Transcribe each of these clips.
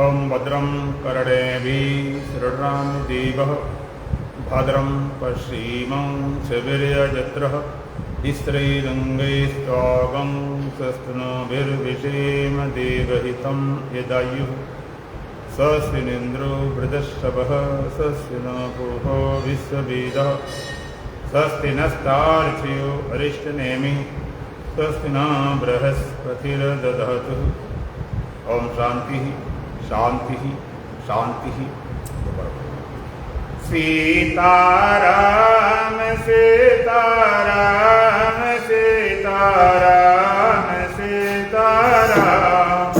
ओं भद्रं कर्णेभिः शृण्वन्तु देवः भद्रं पश्येमाक्षभिर्यजत्रः स्त्रीरङ्गैस्त्वागं स्वस्तिनोभिर्विषेम देवहितं यदायुः स्वस्तिनिन्द्रो वृद्धश्रवः स्वस्ति न पूर्वो विश्ववेदः स्वस्ति नस्तार्क्ष्यो अरिष्टनेमिः स्वस्ति न बृहस्पतिर्दधातु। ओम शांति शांति शांति। सीताराम सीताराम सीताराम सीताराम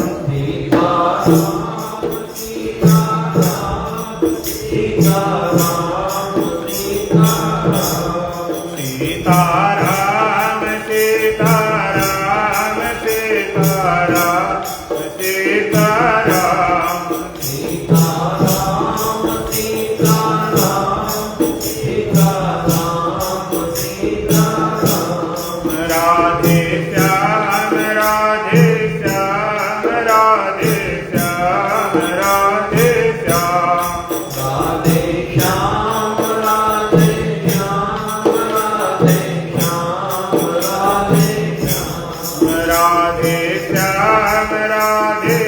सीताराम सीताराम सीताराम सीताराम राधे श्याम राधे श्याम राधे श्याम राधे श्याम राधे श्याम राधे श्याम राधे श्याम राधे श्याम राधे श्याम राधे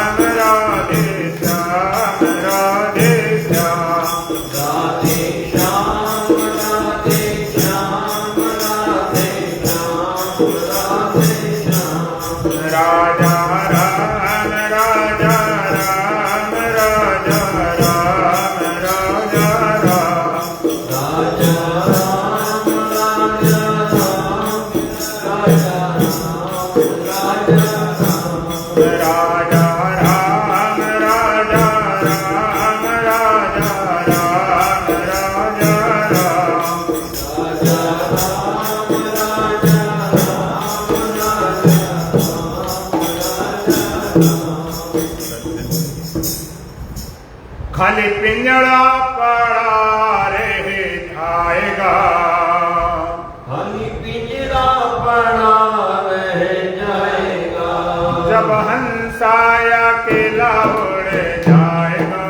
श्याम राधे श्याम राधे श्याम राधे श्याम राधे श्याम राधे श्याम राधे श्याम राजा राम राजा राम राजा राम राजा राम राजा राम राजा राम राजा राम राजा राम राजा राम राजा राम राजा राम राजा राम खाली पिंजड़ा पड़ा रह जाएगा खाली पिंजरा पड़ा रह जाएगा जब हंसाया अकेला उड़ जाएगा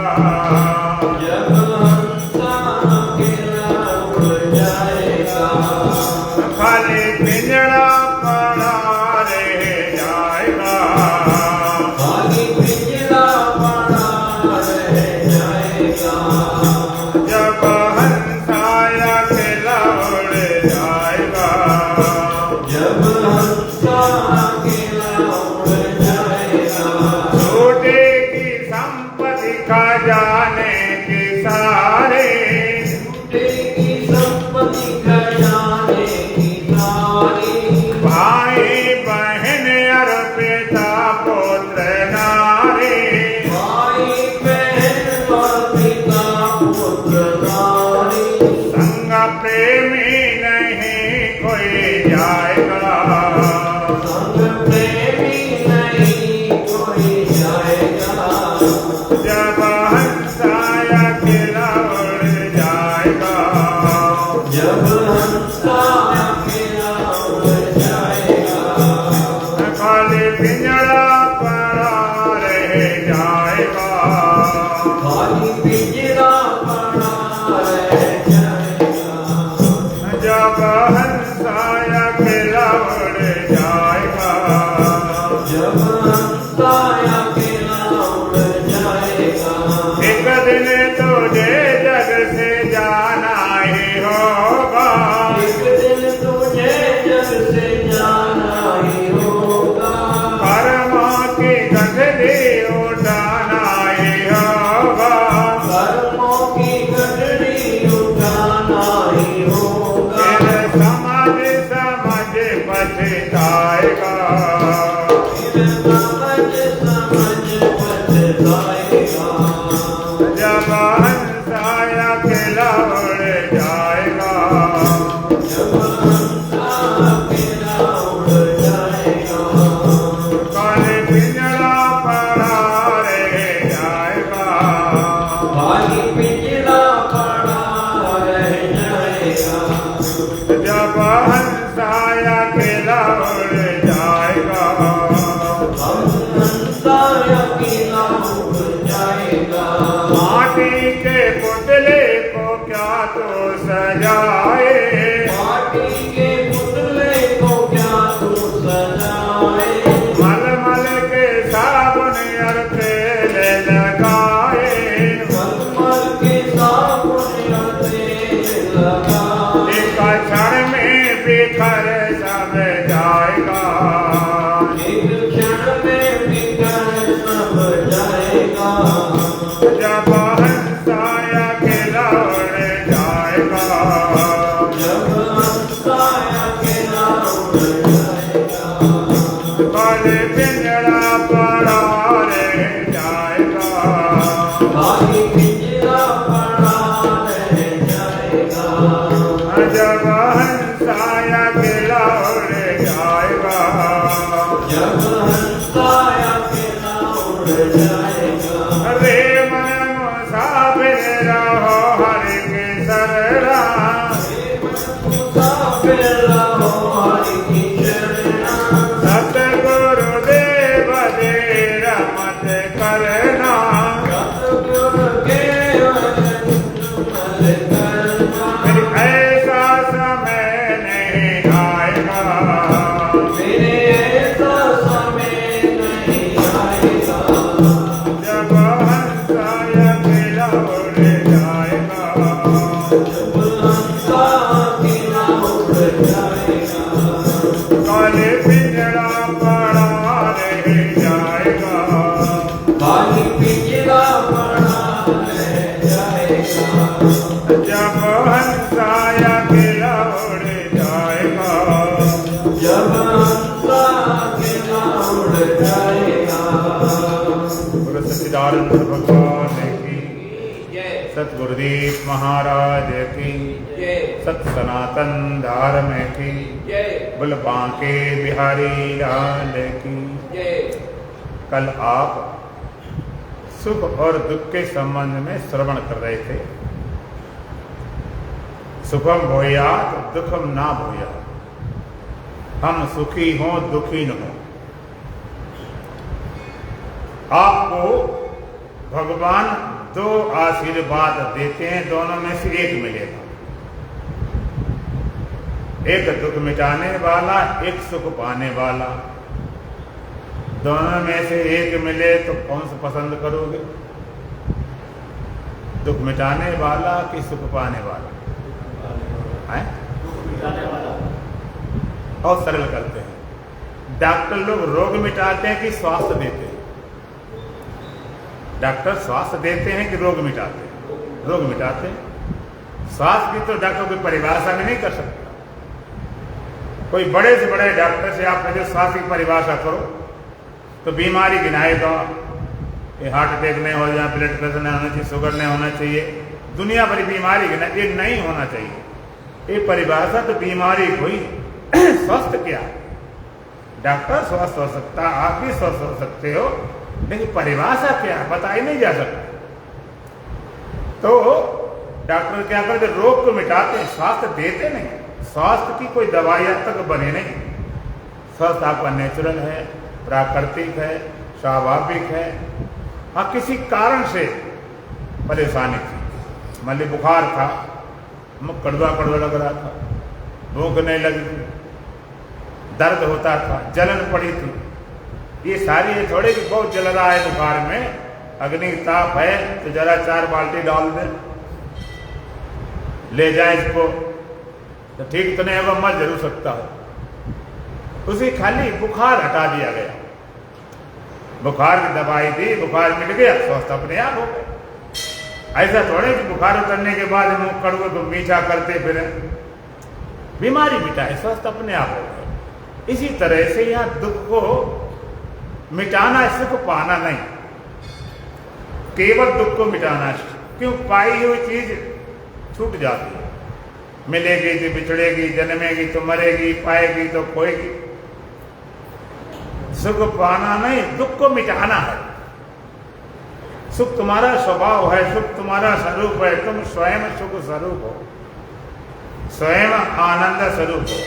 जब हंसा अकेला उड़ जाएगा खाली पिंजड़ा पड़ा रह जाएगा खाली पिंजरा पड़ा रह जाएगा जब हंसाया अकेला उड़ जाएगा जब हंसा अकेला उड़ जाएगा छूटेगी संपत्ति खजाने के सारे टूटेगी संपत्ति खजाने की सारी भाई बहन और पिता पुत्र नारी भाई बहन और पिता पुत्र नारी संग प्रेमी नहीं कोई जाएगा संग प्रेमी नहीं कोई जाएगा जब हंसाया अकेला उड़ जाएगा जब हंसा अकेला उड़ जाएगा खाली पिंजड़ा पड़ा रह जाएगा खाली पिंजरा पड़ा रह जाएगा जब हंसाया अकेला उड़ जाएगा जब हंसा अकेला उड़ जाएगा एक दिन तुझे जग से जाना ही होगा एक दिन तुझे जग से जाना ही होगा कर्मों की गठरी उठाना ही होगा कर्मों की गठरी उठाना ही होगा फिर समझ समझ पछताएगा फिर समझ समझ पिंजरा पड़ा रह जाएगा, खाली पिंजरा पड़ा रह जाएगा, जब हंसा अकेला उड़ जाएगा, जब हंसा अकेला उड़ जाएगा। अरे मन मुसाफिर रहो हरि के शरणा, मुसाफिर रहो हरि की शरणा, सतगुरुदेव देर मत करना, सतगुरुदेव मत करना। फिर ऐसा समय नहीं आएगा, मेरे ऐसा समय नहीं आएगा, जब हंसा अकेला उड़ जाएगा, जब हंसा अकेला उड़ जाएगा, काले पिंजरा पड़ा रह जाएगा, खाली पिंजरा पड़ा रह जाएगा, जब हंसा अकेला उड़ जाएगा, जब हंसा अकेला उड़ जाएगा। गुरु सच्चिदानंद भगवान की, जय सतगुरुदेव महाराज की, जय सत सनातन धर्म की, जय बोल बांके बिहारी लाल की। जय। कल आप सुख और दुख के संबंध में श्रवण कर रहे थे। सुखम भूयात दुखम ना भूयात, हम सुखी हों दुखी न हों। आपको भगवान दो आशीर्वाद देते हैं, दोनों में से एक मिलेगा, एक दुख मिटाने वाला, एक सुख पाने वाला। दोनों में से एक मिले तो कौन सा पसंद करोगे? दुख मिटाने वाला कि सुख पाने वाला? है? और सरल करते हैं, डॉक्टर लोग रोग मिटाते हैं कि स्वास्थ्य देते हैं? डॉक्टर स्वास्थ्य देते हैं कि रोग मिटाते हैं? रोग मिटाते हैं। स्वास्थ्य की तो डॉक्टर कोई परिभाषा में नहीं कर सकता। कोई बड़े से बड़े डॉक्टर से आप जो स्वास्थ्य की परिभाषा करो तो बीमारी गिनाएगा कि हार्ट अटैक नहीं हो जाए, ब्लड प्रेशर नहीं होना चाहिए, शुगर नहीं होना चाहिए, दुनिया भरी बीमारी गिना, ये नहीं होना चाहिए। ये परिभाषा तो बीमारी हुई। स्वस्थ क्या? डॉक्टर स्वस्थ हो सकता, आप भी स्वस्थ हो सकते हो, लेकिन परिभाषा क्या है बताई नहीं जा सकती। तो डॉक्टर क्या करते? रोग को मिटाते हैं, स्वास्थ्य देते नहीं। स्वास्थ्य की कोई दवाइयां तक बने नहीं। स्वास्थ्य आपका नेचुरल है, प्राकृतिक है, स्वाभाविक है। हाँ, किसी कारण से परेशानी थी, मान ली बुखार था, मुख कड़वा कड़वा लग रहा था, भूख नहीं लगी थी, दर्द होता था, जलन पड़ी थी, ये सारी ये थोड़े कि बहुत जल रहा है बुखार में, अग्नि ताप है तो जरा 4 बाल्टी डाल दे, ले जाए इसको तो ठीक तो नहीं होगा, मर जरूर सकता है। उसे खाली बुखार हटा दिया गया, बुखार की दवाई दी, बुखार मिट गया, स्वस्थ अपने आप हो गए। ऐसा थोड़े कि बुखार उतरने के बाद मुंह कड़वे को मीठा करते फिर बीमारी मिटाए, स्वस्थ अपने आप हो गए। इसी तरह से यहाँ दुख को मिटाना, सुख पाना नहीं, केवल दुख को मिटाना। क्यों? पाई हुई चीज छूट जाती है, मिलेगी तो बिछड़ेगी, जन्मेगी तो मरेगी, पाएगी तो खोएगी। सुख पाना नहीं, दुख को मिटाना है। सुख तुम्हारा स्वभाव है, सुख तुम्हारा स्वरूप है, तुम स्वयं सुख स्वरूप हो, स्वयं आनंद स्वरूप हो,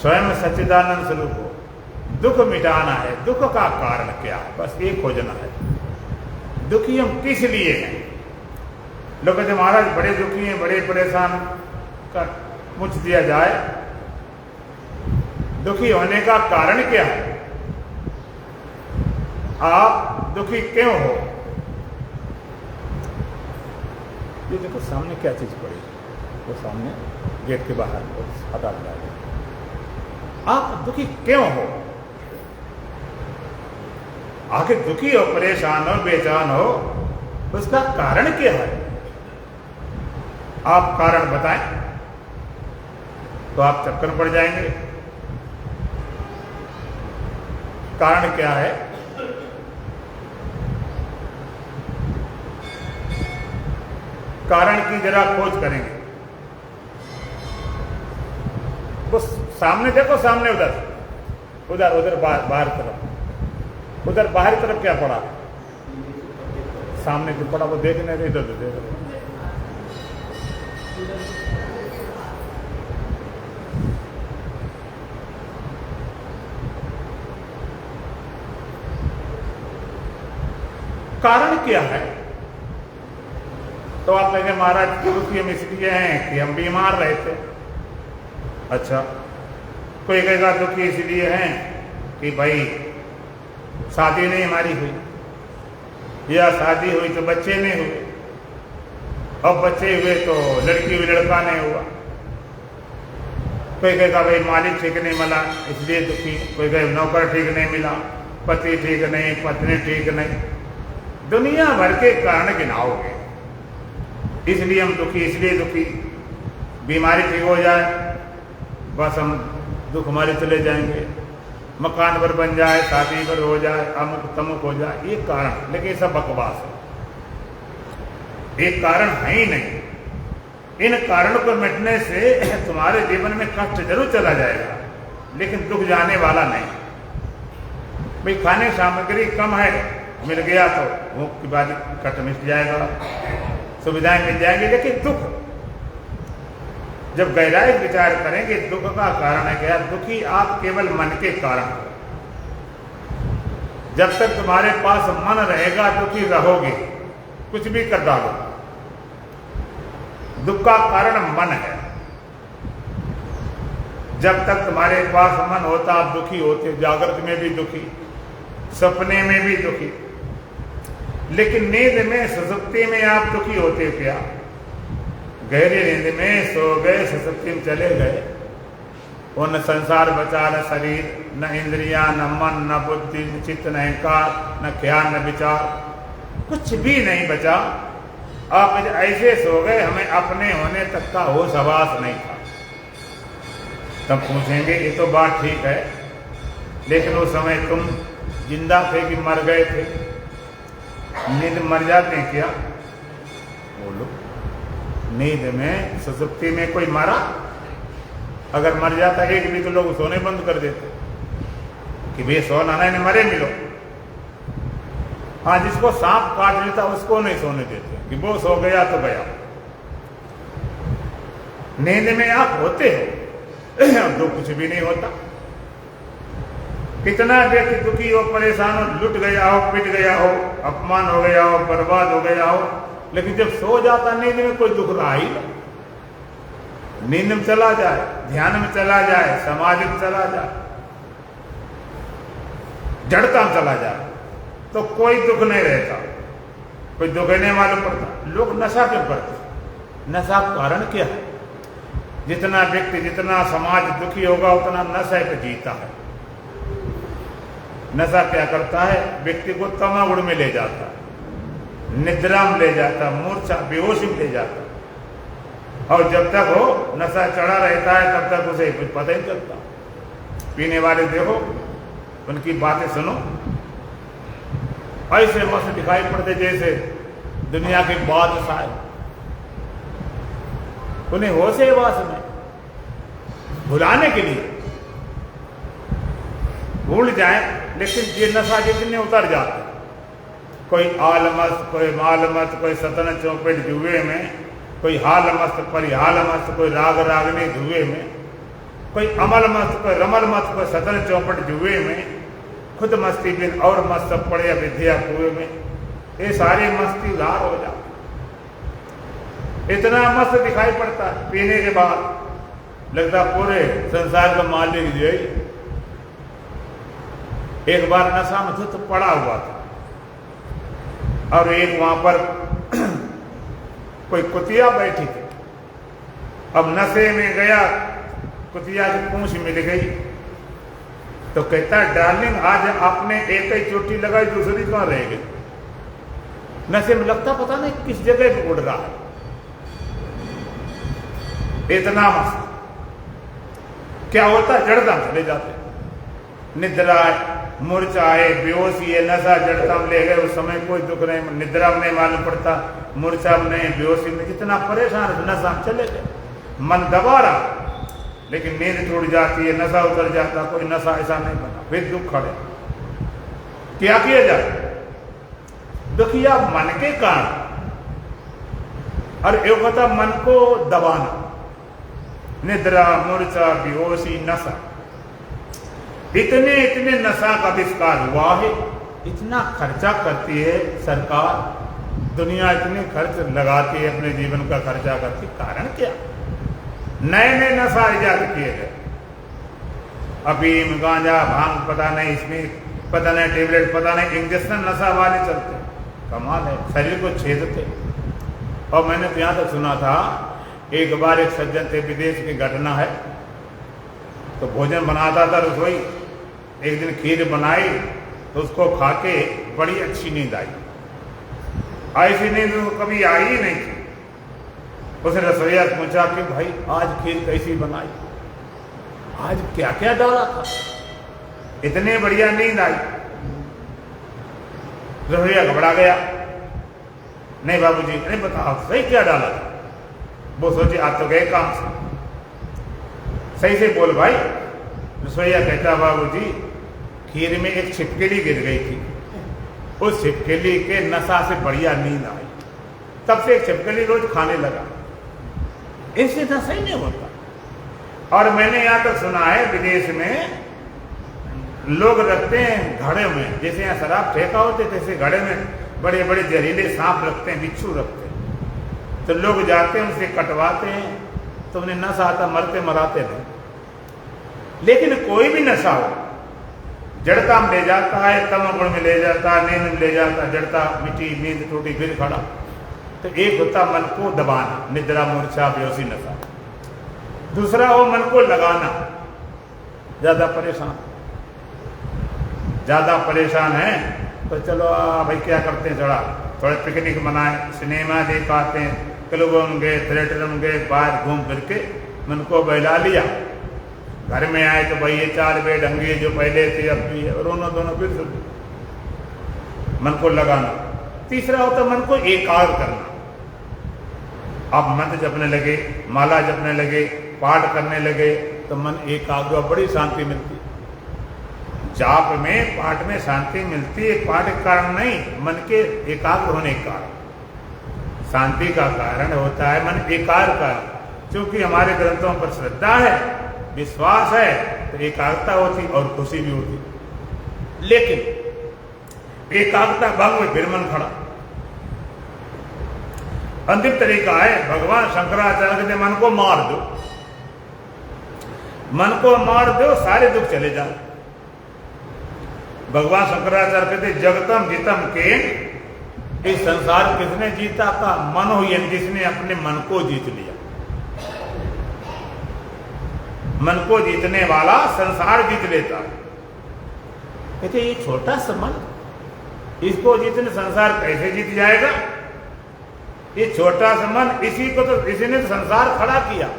स्वयं सच्चिदानंद स्वरूप हो। दुख मिटाना है, दुख का कारण क्या है, बस ये खोजना है। दुखी हम किस लिए हैं? लोग कहते महाराज बड़े दुखी हैं, बड़े परेशान, कर पूछ दिया जाए दुखी होने का कारण क्या है? आप दुखी क्यों हो? ये देखो सामने क्या चीज पड़ी, वो सामने गेट के बाहर हटा दिया। आप दुखी क्यों हो? आखिर दुखी हो, परेशान हो, बेचैन हो, उसका कारण क्या है? आप कारण बताएं तो आप चक्कर पड़ जाएंगे। कारण क्या है? कारण की जरा खोज करेंगे। तो सामने देखो, सामने उधर उधर उधर बाहर तरफ, उधर बाहर तरफ क्या पड़ा? सामने जो पड़ा वो देखने दे, इधर देख रहे। कारण क्या है? तो आप कहेंगे महाराज दुखी हम इसलिए हैं कि हम बीमार रहे थे। अच्छा, कोई कहेगा दुखी इसलिए हैं कि भाई शादी नहीं हमारी हुई, या शादी हुई तो बच्चे नहीं हुए, अब बच्चे हुए तो लड़की हुई लड़का नहीं हुआ। कोई कहेगा भाई मालिक ठीक नहीं मिला इसलिए दुखी, कोई कहे नौकर ठीक नहीं मिला, पति ठीक नहीं, पत्नी ठीक नहीं। दुनिया भर के कारण गिनाओगे, इसलिए हम दुखी, इसलिए दुखी। बीमारी ठीक हो जाए बस हम दुख हमारे चले जाएंगे, मकान पर बन जाए, शादी पर हो जाए, अमुक तमुक हो जाए, ये कारण। लेकिन ये सब बकवास है, एक कारण है ही नहीं। इन कारणों को मिटने से तुम्हारे जीवन में कष्ट जरूर चला जाएगा, लेकिन दुख जाने वाला नहीं। भाई खाने की सामग्री कम है, मिल गया तो भूख की बाद कष्ट मिट जाएगा, सुविधाएं मिल जाएंगी। लेकिन दुख, जब गहराई विचार करेंगे दुख का कारण है क्या? दुखी आप केवल मन के कारण हो। जब तक तुम्हारे पास मन रहेगा दुखी रहोगे, कुछ भी कर डालो। दुख का कारण मन है। जब तक तुम्हारे पास मन होता आप दुखी होते, जागृत में भी दुखी, सपने में भी दुखी। लेकिन नींद में, सुसुप्ति में आप दुखी होते क्या? गहरी नींद में सो गए, सुसुप्ति में चले गए, और न संसार बचा, न शरीर, न इंद्रियां, न मन, न बुद्धि, न चित्त, न अहंकार, न ख्याल, न विचार, कुछ भी नहीं बचा। आप ऐसे सो गए हमें अपने होने तक का होश आभास नहीं था। तब पूछेंगे ये तो बात ठीक है, लेकिन उस समय तुम जिंदा थे कि मर गए थे? नींद मर जाते हैं क्या? बोलो, नींद में, सुसुप्ति में कोई मरा? अगर मर जाता एक भी तो लोग सोने बंद कर देते कि भाई सोना नहीं, मरे मिलो। हाँ, जिसको सांप काट लेता उसको नहीं सोने देते कि वो सो गया तो गया। नींद में आप होते हो तो कुछ भी नहीं होता। कितना व्यक्ति दुखी हो, परेशान हो, लुट गया हो, पिट गया हो, अपमान हो गया हो, बर्बाद हो गया हो, लेकिन जब सो जाता नींद में कोई दुख रहा ही नहीं। नींद में चला जाए, ध्यान में चला जाए, समाधि में चला जाए, जड़ता में चला जाए, तो कोई दुख नहीं रहता, कोई दुख नहीं मालूम पड़ता। लोग नशा क्यों करते? नशा कारण क्या है? जितना व्यक्ति, जितना समाज दुखी होगा उतना नशा पे जीता है। नशा क्या करता है? व्यक्ति को तमागुड़ में ले जाता, निद्रा में ले जाता, मूर्छा, बेहोशी में ले जाता। और जब तक वो नशा चढ़ा रहता है तब तक उसे कुछ पता ही चलता। पीने वाले देखो, उनकी बातें सुनो, ऐसे मस्त दिखाई पड़ते जैसे दुनिया के बादशाह। उन्हें होशे वास में भुलाने के लिए भूल जाए, लेकिन ये नशा जितने उतर जाते, कोई आल मस्त, कोई माल मस्त, कोई सतन चौपेट जुए में, कोई हाल मस्त, परिहाल मस्त, कोई राग रागनी जुए में, कोई अमल मस्त, कोई रमल मस्त, कोई सतन चौपट जुए में, खुद मस्ती बिन और मस्त सब पड़े विद्या कुएं में। ये सारी मस्ती लार हो जाती, इतना मस्त दिखाई पड़ता है। पीने के बाद लगता पूरे संसार का मालिक जो है। एक बार नशा में तो पड़ा हुआ था, और एक वहां पर कोई कुतिया बैठी थी। अब नशे में गया, कुतिया की पूंछ मिल गई, तो कहता डार्लिंग आज आपने एक ही चोटी लगाई, दूसरी कहां रह गई? नशे में लगता पता नहीं किस जगह पे उड़ रहा है, इतना मस्त। क्या होता है? जड़ता चले जाते, निद्रा मूर्छा है, बेहोशी है, नशा जड़ता में ले गए, उस समय कोई दुख नहीं, निद्रा में नहीं मालूम पड़ता, मूर्छा में नहीं, बेहोशी में, जितना परेशान नशा में चले गए, मन दबा रहा, लेकिन नींद टूट जाती है, नशा उतर जाता, कोई नशा ऐसा नहीं बना, फिर दुख खड़े। क्या किया जाए? दुखिया मन के कारण, और एक होता मन को दबाना, निद्रा, मूर्छा, बेहोशी, नशा, इतने नशा का आविष्कार हुआ है, इतना खर्चा करती है सरकार, दुनिया इतने खर्च लगाती है, अपने जीवन का खर्चा करती, कारण क्या? नए नशा इजाद किए गए, अफीम, गांजा, भांग, पता नहीं, इसमें पता नहीं, टेबलेट, पता नहीं, इंजेक्शन नशा वाले चलते, कमाल है, शरीर को छेदते। और मैंने तो यहाँ तक सुना था, एक बार एक सज्जन थे, विदेश की घटना है, तो भोजन बनाता था रसोई, एक दिन खीर बनाई तो उसको खा के बड़ी अच्छी नींद आई, ऐसी नींद कभी आई ही नहीं थी। उसने रसोईया पूछा कि भाई आज खीर कैसी बनाई, आज क्या क्या डाला था, इतने बढ़िया नींद आई। रसोईया घबरा गया, नहीं बाबूजी, नहीं बताओ सही क्या डाला था। वो सोचे आप तो गए काम से, सही से बोल भाई। रसोईया कहता बाबूजी खीर में एक छिपकली गिर गई थी, उस छिपकली के नशा से बढ़िया नींद आई, तब से एक छिपकली रोज खाने लगा, इससे नशा ही नहीं होता। और मैंने यहाँ तक सुना है विदेश में लोग रखते हैं घड़े में, जैसे यहाँ शराब ठेका होते तैसे घड़े में बड़े बड़े जहरीले सांप रखते हैं, बिच्छू रखते हैं, तो लोग जाते हैं उनसे कटवाते हैं, तो उन्हें नशा आता, मरते मराते नहीं। लेकिन कोई भी नशा हो, जड़ता में ले जाता है, तमोगुण में ले जाता है, नींद में ले जाता है, जड़ता मिट्टी, नींद टूटी, फिर खड़ा। तो एक होता मन को दबाना, निद्रा, मूर्छा, बेहोशी, नशा। दूसरा हो मन को लगाना, ज्यादा परेशान है तो चलो भाई क्या करते हैं, थोड़ा पिकनिक मनाए, सिनेमा देख आते हैं, क्लबों में गए, थिएटर में गए, बाहर घूम फिर के मन को बहला लिया। घर में आए तो भाई ये 4 बेड अंगे जो पहले थे अब भी है, और दोनों फिर मन को लगाना। तीसरा होता मन को एकाग्र करना, आप मंत्र जपने लगे, माला जपने लगे, पाठ करने लगे तो मन एकाग्र, बड़ी शांति मिलती। जाप में, पाठ में शांति मिलती है, पाठ के कारण नहीं, मन के एकाग्र होने के कारण। शांति का कारण होता है मन एकाग्र का, क्योंकि हमारे ग्रंथों पर श्रद्धा है, विश्वास है, तो एकाग्रता होती और खुशी भी होती। लेकिन एकाग्रता भंग में फिर मन खड़ा। अंतिम तरीका है, भगवान शंकराचार्य कहते मन को मार दो, मन को मार दो, सारे दुख चले जाए। भगवान शंकराचार्य कहते जगतम जितम के, इस संसार किसने जीता का? मन हो, जिसने अपने मन को जीत लिया। मन को जीतने वाला संसार जीत लेता है। कहते ये छोटा सा मन, इसको जीतने संसार कैसे जीत जाएगा? ये छोटा सा मन, इसी ने तो संसार खड़ा किया।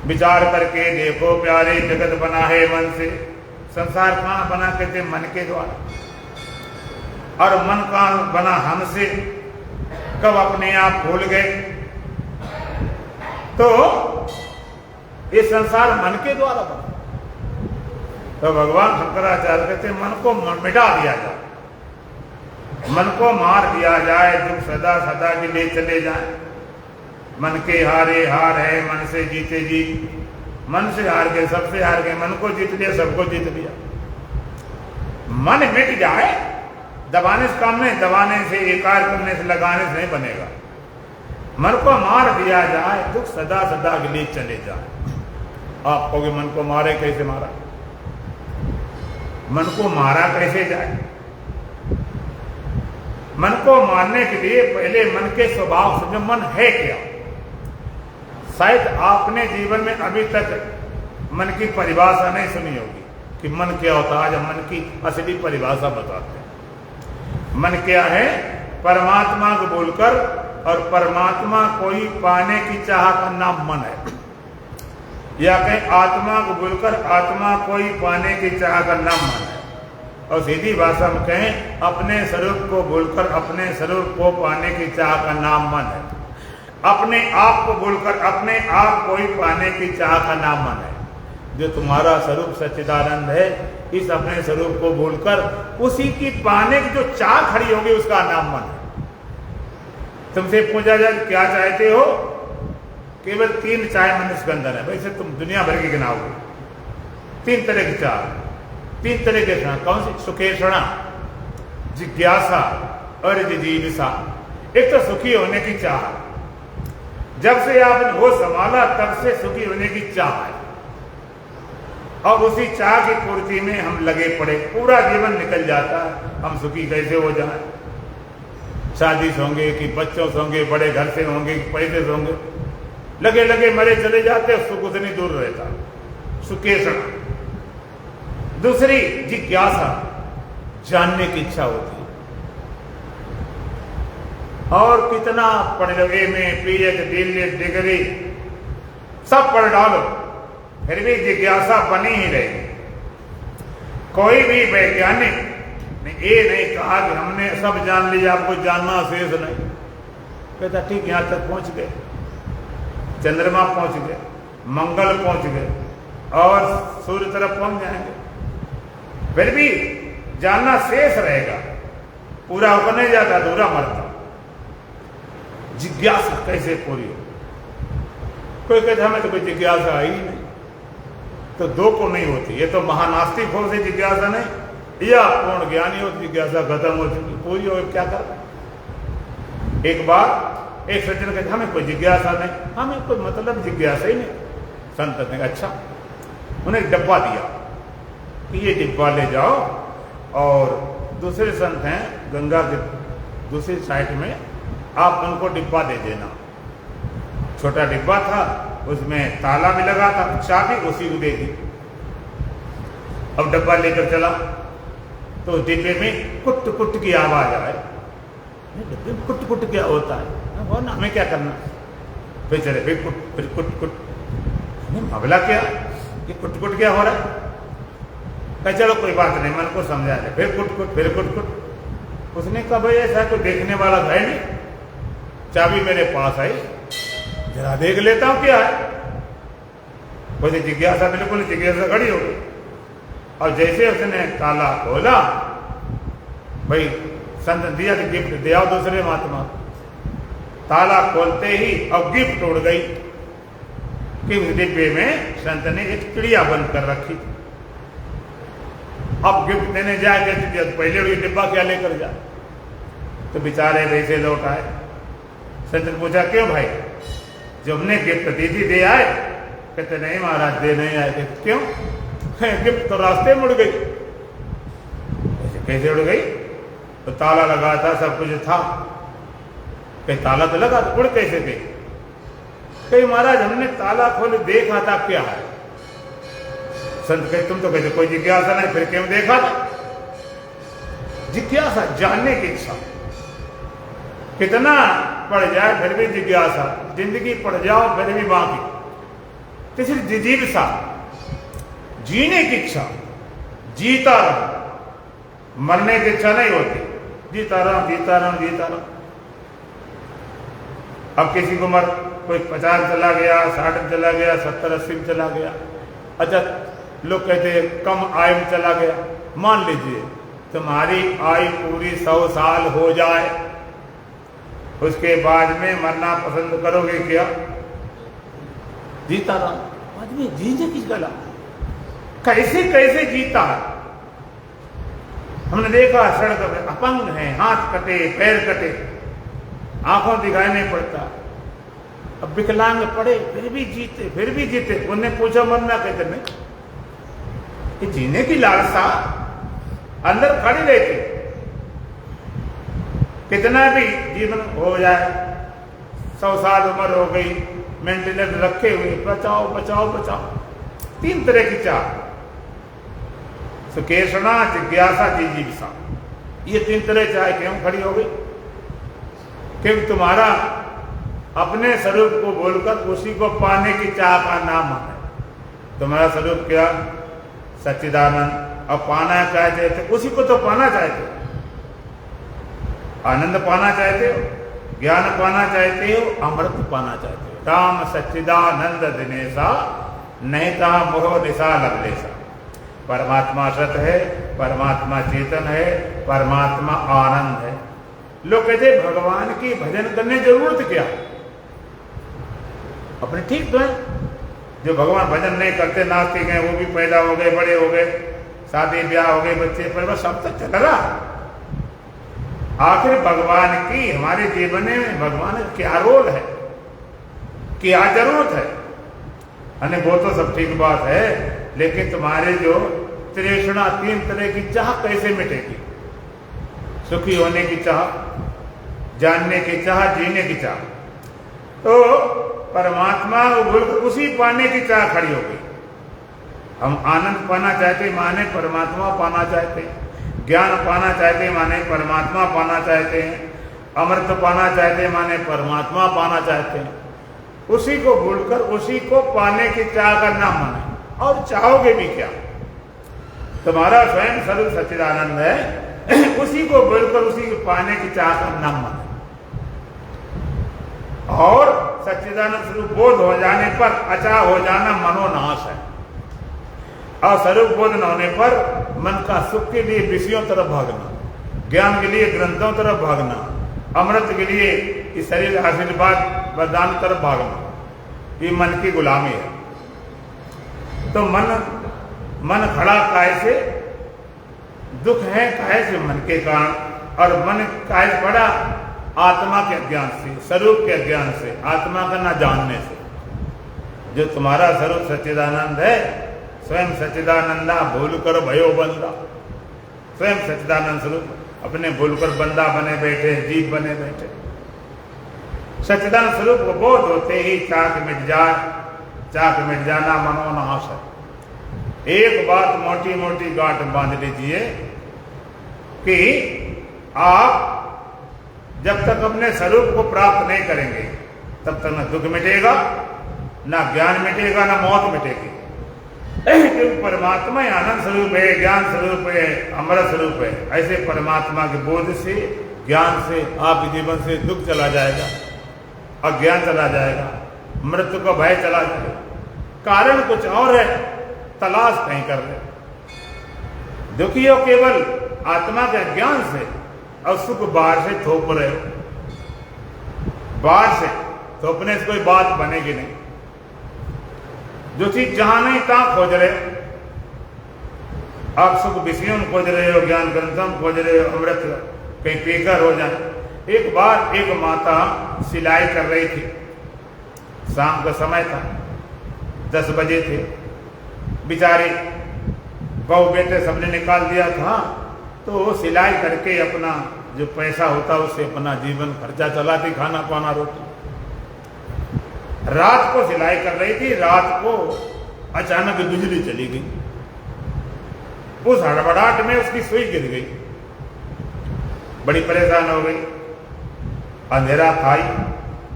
विचार करके देखो प्यारे, जगत बना है मन से, संसार कहां बना? कहते मन के द्वारा। और मन कहां बना? हमसे। कब अपने आप भूल गए? तो ये संसार मन के द्वारा बना। तो भगवान शंकराचार्य कहते मन को मिटा दिया जाए, मन को मार दिया जाए, दुख सदा सदा के लिए चले जाए। मन के हारे हार है, मन से जीते जीत। मन से हार गए, सबसे हार गए, मन को जीत लिया, सबको जीत लिया। मन मिट जाए, दबाने से काम नहीं, दबाने से, एकाग्र करने से, लगाने से नहीं बनेगा। मन को मार दिया जाए, दुख सदा सदा के लिए चले जाए। आप कहोगे मन को मारे, कैसे मारा? मन को मारा कैसे जाए? मन को मारने के लिए पहले मन के स्वभाव से, जो मन है क्या। शायद आपने जीवन में अभी तक मन की परिभाषा नहीं सुनी होगी कि मन क्या होता है। आज हम मन की असली परिभाषा बताते हैं। मन क्या है? परमात्मा को बोलकर, और परमात्मा कोई पाने की चाह का नाम मन है। या कहीं आत्मा को बोलकर, आत्मा कोई पाने की चाह का नाम मन है। और सीधी भाषा में कहें, अपने स्वरूप को भूलकर अपने स्वरूप को पाने की चाह का नाम मन है। अपने आप को भूलकर अपने आप को ही पाने की चाह का नाम मन है। जो तुम्हारा स्वरूप सच्चिदानंद है, इस अपने स्वरूप को भूलकर उसी की पाने की जो चाह खड़ी होगी, उसका नाम मन है। तुमसे पूछा जाए क्या चाहते हो, केवल 3 चाह मनुष्य के अंदर है। वैसे तुम दुनिया भर की गिनाओगे, 3 तरह की चाह, 3 तरह के चाह। कौन सी? सुखेषणा, जिज्ञासा और जिजीविषा। एक तो सुखी होने की चाह, जब से आपने वो संभाला तब से सुखी होने की चाह है, और उसी चाह की पूर्ति में हम लगे पड़े। पूरा जीवन निकल जाता है, हम सुखी कैसे हो जाए। शादी से होंगे कि बच्चों से होंगे, बड़े घर से होंगे कि पैसे से होंगे, लगे लगे मरे चले जाते, सुख उतनी दूर रहता। सुखेषणा। दूसरी जिज्ञासा, जानने की इच्छा होती है। और कितना पढ़ लो, MA, PhD, डिग्री सब पढ़ डालो, फिर भी जिज्ञासा बनी ही रहेगी। कोई भी वैज्ञानिक ने ये नहीं कहा कि हमने सब जान लिया, आपको जानना शेष नहीं। कहता ठीक, यहां तक पहुंच गए, चंद्रमा पहुंच गए, मंगल पहुंच गए और सूर्य तरफ पहुंच जाएंगे, फिर भी जानना शेष रहेगा। पूरा होकर नहीं जाता, अधूरा मरता। जिज्ञासा कैसे पूरी हो? कोई कहता हमें तो कोई जिज्ञासा आई नहीं, तो 2 को नहीं होती। ये तो महानास्तिक हो से जिज्ञासा नहीं, या पूर्ण ज्ञानी हो जिज्ञासा खत्म हो चुकी, पूरी हो क्या कर। एक बार एक सज्जन कहते हमें कोई जिज्ञासा नहीं, हमें कोई मतलब जिज्ञासा ही नहीं। संत ने अच्छा उन्हें एक डब्बा दिया कि ये डिब्बा ले जाओ, और दूसरे संत हैं गंगा के दूसरी साइड में, आप उनको डिब्बा दे देना। छोटा डिब्बा था, उसमें ताला भी लगा था, चाबी उसी को दे दी। अब डब्बा लेकर चला तो डिब्बे में कुट कुट की आवाज आए। डिब्बे में कुट कुट क्या होता है, वो ना हमें क्या करना। फिर चले, फिर कुट कुट, अगला क्या, ये कुट कुट क्या हो रहा है। कह चलो कोई बात नहीं, मन को समझा दे। फिर कुट कुट, फिर कुट कुट। उसने कहा भाई ऐसा कोई देखने वाला है नहीं, चाबी मेरे पास आई, जरा देख लेता हूं क्या है। बोले जिज्ञासा, बिल्कुल जिज्ञासा खड़ी हो गई। और जैसे उसने ताला खोला, भाई संत दिया कि गिफ्ट दे आओ दूसरे महात्मा। ताला खोलते ही अब गिफ्ट उड़ गई कि उस डिब्बे में संत ने एक चिड़िया बंद कर रखी थी। अब गिफ्ट देने जाए, पहले डिब्बा क्या लेकर जाए, तो बेचारे वैसे लौट आए। संत ने पूछा क्यों भाई, जो हमने गिफ्ट दी थी दे आए? कहते नहीं महाराज, दे नहीं आए। क्यों? गिफ्ट तो रास्ते में उड़ गई। कैसे उड़ गई? तो ताला लगा था, सब कुछ था। कहीं ताला तो लगा, तो उड़ कैसे गई? कहीं महाराज हमने ताला खोल देखा था, क्या है? संत कहे तुम तो कहते कोई जिज्ञासा नहीं, फिर क्यों देखा था? जिज्ञासा, जानने की इच्छा। कितना पढ़ जाए फिर भी जिज्ञासा, जिंदगी पढ़ जाओ फिर भी बाकी। तीसरी जिजीविषा, जीने की इच्छा, जीता रहो, मरने की इच्छा नहीं होती। जीता रहो, जीता रहो, जीता रहो। अब किसी को मर, कोई 50 चला गया, 60 चला गया, 70-80 चला गया। अच्छा, लोग कहते हैं कम आयु में चला गया। मान लीजिए तुम्हारी आयु पूरी 100 साल हो जाए, उसके बाद में मरना पसंद करोगे क्या? जीता रहा आदमी, जीने की गला कैसे कैसे जीता है। हमने देखा सड़क पर अपंग है, हाथ कटे, पैर कटे, आंखों दिखाई नहीं पड़ता। अब विकलांग पड़े फिर भी जीते, फिर भी जीते। उन्हें पूछा मरना, कहते नहीं, कि जीने की लालसा अंदर खड़ी रहती। कितना भी जीवन हो जाए, 100 साल उम्र हो गई, मेंटेनेंस रखे हुए, बचाओ बचाओ बचाओ। 3 तरह की चाह, सुखेषणा, जिज्ञासा, जिजीविषा। ये 3 तरह चाह क्यों खड़ी हो गई? क्योंकि तुम्हारा अपने स्वरूप को बोलकर उसी को पाने की चाह का नाम है। तुम्हारा स्वरूप क्या? सच्चिदानंद, अब पाना चाहते थे उसी को तो पाना चाहते हो, आनंद पाना चाहते हो, ज्ञान पाना चाहते हो, अमृत पाना चाहते हो। राम सच्चिदानंद दिनेशा नहीं था मोह दिशा लवलेशा। परमात्मा सत है, परमात्मा चेतन है, परमात्मा आनंद है। लोग कहते भगवान की भजन करने जरूरत क्या, अपने ठीक तो है। जो भगवान भजन नहीं करते, नास्तिक हैं, वो भी पैदा हो गए, बड़े हो गए, शादी ब्याह हो गए, बच्चे परिवार सब तो चल रहा। आखिर भगवान की हमारे जीवन में भगवान का क्या रोल है, क्या जरूरत है? अने वो तो सब ठीक बात है, लेकिन तुम्हारे जो तृष्णा, 3 तरह की चाह कैसे मिटेगी? सुखी होने की चाह, जानने की चाह, जीने की चाह। तो परमात्मा उसी पाने की चाह खड़ी हो गई। हम आनंद पाना चाहते माने परमात्मा पाना चाहते हैं, ज्ञान पाना चाहते माने परमात्मा पाना चाहते हैं, अमृत पाना चाहते माने परमात्मा पाना चाहते हैं। उसी को भूलकर उसी को पाने की चाह का नाम माने, और चाहोगे भी क्या? तुम्हारा स्वयं स्वरूप सच्चिदानंद है, उसी को भूलकर उसी को पाने की चाह का नाम माने। और सच्चिदानंद स्वरूप बोध हो जाने पर अचाह हो जाना मनोनाश है। और स्वरूप बोध न होने पर मन का सुख के लिए विषयों तरफ भागना, ज्ञान के लिए ग्रंथों तरफ भागना, अमृत के लिए इस शरीर आशीर्वाद वरदान तरफ भागना, ये मन की गुलामी है। तो मन खड़ा काहे से? दुख है काहे से? मन के कारण। और मन काहे से पड़ा? आत्मा के अज्ञान से, स्वरूप के अज्ञान से, आत्मा का ना जानने से। जो तुम्हारा स्वरूप सच्चिदानंद है, स्वयं सच्चिदानंदा भूल कर भयो बंदा। स्वयं सच्चिदानंद स्वरूप अपने भूल कर बंदा बने बैठे, जीव बने बैठे। सच्चिदानंद स्वरूप को बोध होते ही चाक मिट जाए, चाक मिट जाना मनोनाश है। एक बात मोटी मोटी गांठ बांध लीजिए कि आप जब तक अपने स्वरूप को प्राप्त नहीं करेंगे, तब तक न दुख मिटेगा, ना ज्ञान मिटेगा, ना मौत मिटेगी। क्योंकि परमात्मा आनंद स्वरूप है, ज्ञान स्वरूप है, अमृत स्वरूप है। ऐसे परमात्मा के बोध से, ज्ञान से आपके जीवन से दुख चला जाएगा, अज्ञान चला जाएगा, मृत्यु का भय चला जाएगा। कारण कुछ और है, तलाश कहीं कर रहे। दुखी हो केवल आत्मा के ज्ञान से, और सुख बाहर से थोप रहे हो। बाहर से थोपने से कोई बात बनेगी नहीं। जो चीज जहां नहीं तहां खोज रहे हो। आप सुख विषयों में खोज रहे हो, ज्ञान ग्रंथों में खोज रहे हो, अमृत कहीं पीकर हो जाए। एक बार एक माता सिलाई कर रही थी, शाम का समय था, 10 बजे थे। बेचारी बहू बेटे सबने निकाल दिया था, तो वो सिलाई करके अपना जो पैसा होता उससे अपना जीवन खर्चा चलाती, खाना पाना रोटी। रात को सिलाई कर रही थी, रात को अचानक बिजली चली गई। उस हड़बड़ाहट में उसकी सुई गिर गई, बड़ी परेशान हो गई। अंधेरा था ही,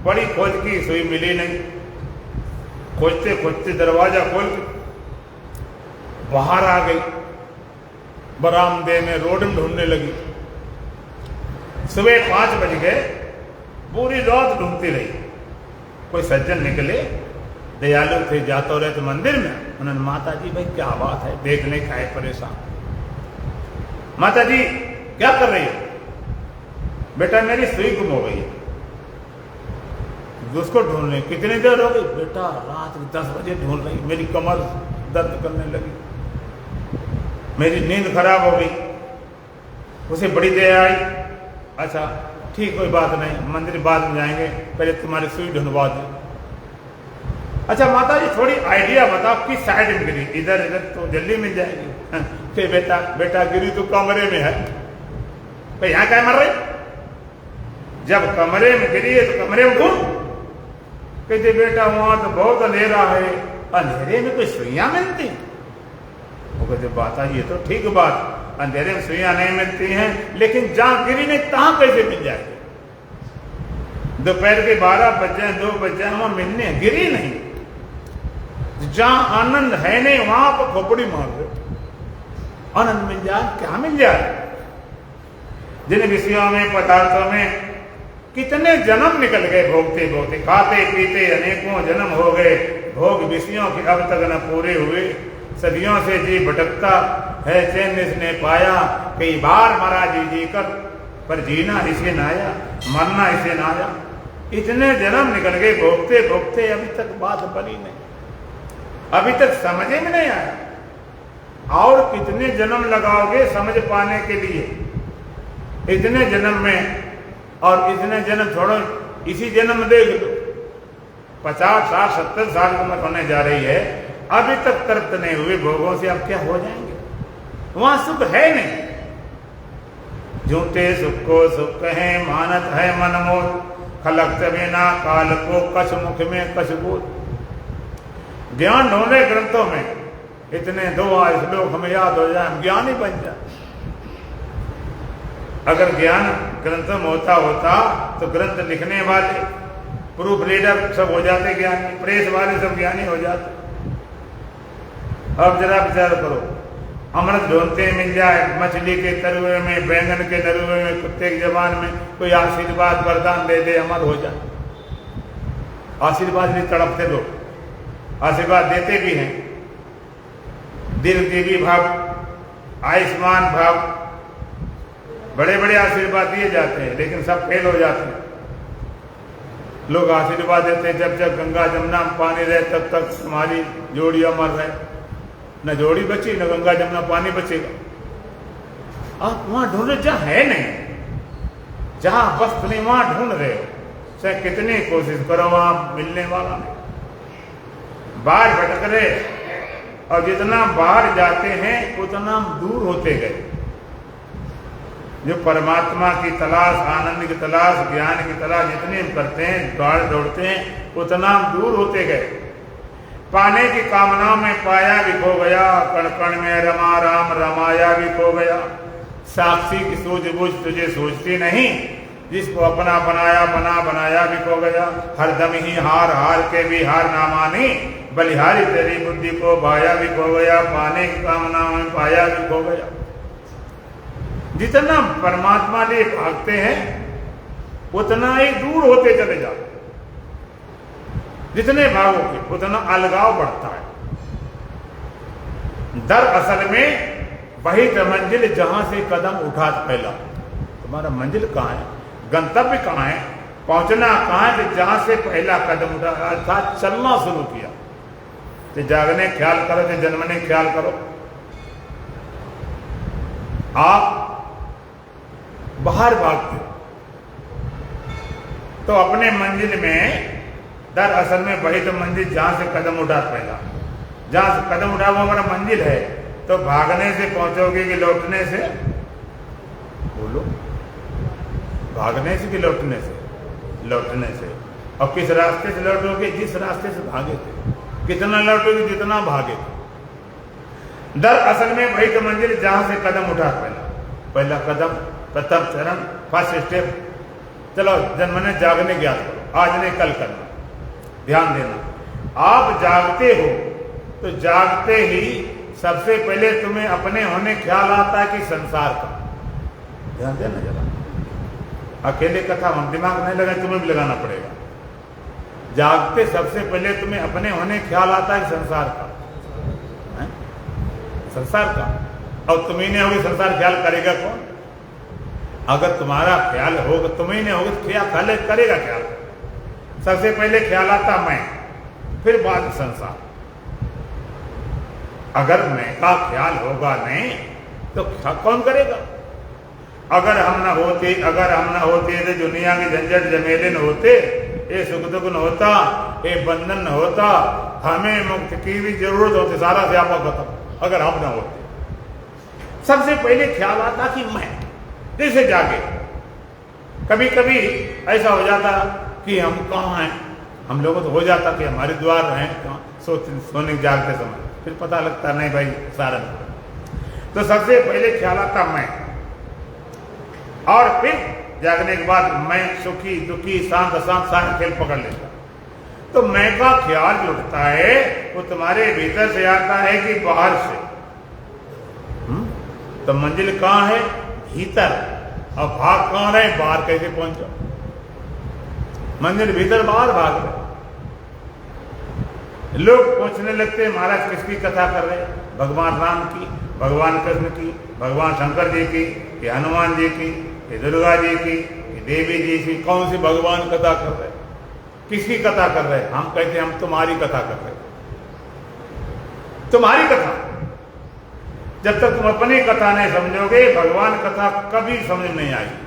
बड़ी खोज की, सुई मिली नहीं। खोजते खोजते दरवाजा खोल के बाहर आ गई, बरामदे में रोड में ढूंढने लगी। सुबह 5 बज गए, पूरी रात ढूंढती रही। कोई सज्जन निकले, दयालु थे, जाते रहे थे मंदिर में। उन्होंने, माता जी भाई क्या बात है, देखने का है परेशान। माता जी क्या कर रही हो? बेटा मेरी सुई गुम हो गई है। उसको ढूंढ रही। कितनी देर हो गई? बेटा रात 10 बजे ढूंढ रही, मेरी कमर दर्द करने लगी, मेरी नींद खराब हो गई। उसे बड़ी देर आई। अच्छा ठीक, कोई बात नहीं, मंदिर बाद में जाएंगे, पहले तुम्हारी सुई ढूंढवा दो। अच्छा माता जी थोड़ी आइडिया बताओ किस साइड में गिरी? इधर इधर तो जल्दी मिल जाएगी। फिर बेटा गिरी तो कमरे में है। तो यहाँ क्या मर रही? जब कमरे में गिरी है तो कमरे में ढूंढ। कहते बेटा वहां तो बहुत अंधेरा है, अंधेरे में कोई सुइयां मिलती? वो कहते माता जी ये तो ठीक बात, अंधेरे में सुइयां नहीं मिलती हैं, लेकिन जहां गिरी नहीं तहां कैसे मिल जाएगी? दोपहर के 12 बज जाए, 2 बज जाए, वहां मिलने गिरी नहीं। जहां आनंद है नहीं वहां पर खोपड़ी मार दो। आनंद मिल जाए, क्या मिल जाए? जिन विषयों में, पदार्थों में कितने जन्म निकल गए भोगते भोगते, खाते पीते अनेकों जन्म हो गए, भोग विषयों के अब तक न पूरे हुए। सदियों से जी भटकता है, चैन इसने पाया, कई बार मरा जी जी कर, पर जीना इसे न आया, मरना इसे न आया। इतने जन्म निकल गए भोगते भोगते, अभी तक बात बनी नहीं, अभी तक समझ में नहीं आया। और कितने जन्म लगाओगे समझ पाने के लिए? इतने जन्म में, और इतने जन्म छोड़ो, इसी जन्म में देख लो 50, 60, 70 साल की उम्र होने जा रही है, अभी तक तृप्त नहीं हुए भोगों से, अब क्या हो जाएंगे? वहां सुख है नहीं। झूठे सुख को सुख कहे, मानत है मनमोह, खलक बिना काल को कछ मुख में कछ बोध। ज्ञान ढूंढे ग्रंथों में, इतने 2 श्लोक हमें याद हो जाए, हम ज्ञान ही बन जाए। अगर ज्ञान ग्रंथ में होता तो ग्रंथ लिखने वाले, प्रूफ रीडर सब हो जाते ज्ञानी, प्रेस वाले सब ज्ञानी हो जाते। अब जरा विचार करो, अमृत ढूंढते मिल जाए, मछली के तरुए में, बैंगन के तरुए में, कुत्ते की जबान में, कोई आशीर्वाद वरदान दे दे, अमर हो जाए। आशीर्वाद नहीं तड़पते लोग, आशीर्वाद देते भी हैं, दिल देवी भाव, आयुष्मान भाव, बड़े बड़े आशीर्वाद दिए जाते हैं, लेकिन सब फेल हो जाते हैं। लोग आशीर्वाद देते हैं, जब जब गंगा जमुना में पानी रहे तब तक तुम्हारी जोड़ी अमर रहे। न जोड़ी बची, न गंगा जमुना पानी बचेगा। आप वहां ढूंढ रहे जहां है नहीं, जहां वस्तु नहीं वहां ढूंढ रहे हो, चाहे कितनी कोशिश करो वहां मिलने वाला नहीं। बाहर भटक रहे, और जितना बाहर जाते हैं उतना दूर होते गए। जो परमात्मा की तलाश, आनंद की तलाश, ज्ञान की तलाश जितने हम करते हैं, दौड़ते हैं, उतना हम दूर होते गए। पाने की कामनाओं में पाया भी खो गया, कण कण में रमा राम रमाया भी खो गया। साक्षी की सूझबूझ तुझे सूझती नहीं, जिसको अपना बनाया बना बनाया भी खो गया। हरदम ही हार हार के भी हार ना मानी, बलिहारी तेरी बुद्धि को भाया भी खो गया। पाने की कामनाओं में पाया भी खो गया। जितना परमात्मा लिए भागते हैं उतना ही दूर होते चले जाओ। जितने भागोगे उतना अलगाव बढ़ता है। दरअसल में वही मंजिल जहां से कदम उठा पहला। तुम्हारा मंजिल कहाँ है, गंतव्य कहाँ है, पहुंचना कहाँ है? कि जहां से पहला कदम उठा, अर्थात चलना शुरू किया। तो जागने ख्याल करो, तो जन्मने ख्याल करो। आप बाहर भागते तो अपने मंजिल में, दरअसल में वही तो मंजिल जहां से कदम उठा पहला, जहां से कदम उठा वो हमारा मंजिल है। तो भागने से पहुंचोगे कि लौटने से? बोलो, भागने से कि लौटने से? लौटने से। और किस रास्ते से लौटोगे? जिस रास्ते से भागे थे। कितना लौटोगे? जितना भागे थे। दरअसल में वही तो मंजिल जहां से कदम उठा पहला कदम, प्रथम चरण, फर्स्ट स्टेप। चलो जन्मने जागने ज्ञात करो, आज नहीं कल करना। ध्यान देना, आप जागते हो तो जागते ही सबसे पहले तुम्हें अपने होने ख्याल आता है कि संसार का। ध्यान देना जरा, अकेले कथा हम दिमाग नहीं लगा, तुम्हें भी लगाना पड़ेगा। जागते सबसे पहले तुम्हें अपने होने ख्याल आता है संसार का, है? संसार का। और तुम्हें नहीं होगी संसार ख्याल करेगा कौन? अगर तुम्हारा ख्याल होगा, तुम्हें नहीं होगा तो क्या ख्याल करेगा? ख्याल सबसे पहले ख्याल आता मैं, फिर बाद संसार। अगर मैं का ख्याल होगा नहीं तो कौन करेगा? अगर हम न होते तो दुनिया के झंझट झमेले न होते, ये सुख दुख न होता, ये बंधन न होता, हमें मुक्त की भी जरूरत होती, सारा व्यापक खत्म। अगर हम न होते, सबसे पहले ख्याल आता कि मैं। जैसे जागे, कभी कभी ऐसा हो जाता कि हम कहाँ हैं, हम लोगों तो हो जाता कि हमारे द्वार हैं कहाँ, सोने जागते समय, फिर पता लगता नहीं भाई सारा। तो सबसे पहले ख्याल आता मैं, और फिर जागने के बाद मैं सुखी दुखी शांत अशांत सारा खेल पकड़ लेता। तो मैं का ख्याल जो उठता है वो तुम्हारे भीतर से आता है कि बाहर से? तो मंजिल कहाँ है? भीतर। अब भाग कहाँ रहे? बाहर कैसे पहुंचो? मंजिल भीतर, बाहर भाग रहे। लोग पूछने लगते हैं महाराज किसकी कथा कर रहे हैं? भगवान राम की, भगवान कृष्ण की, भगवान शंकर जी की, कि हनुमान जी की, कि दुर्गा जी की, कि देवी जी की? कौन सी भगवान कथा कर रहे हैं? किसकी कथा कर रहे हैं? हम कहते हैं हम तुम्हारी कथा कर रहे हैं। तुम्हारी कथा। जब तक तुम अपनी कथा नहीं समझोगे, भगवान कथा कभी समझ नहीं आएगी।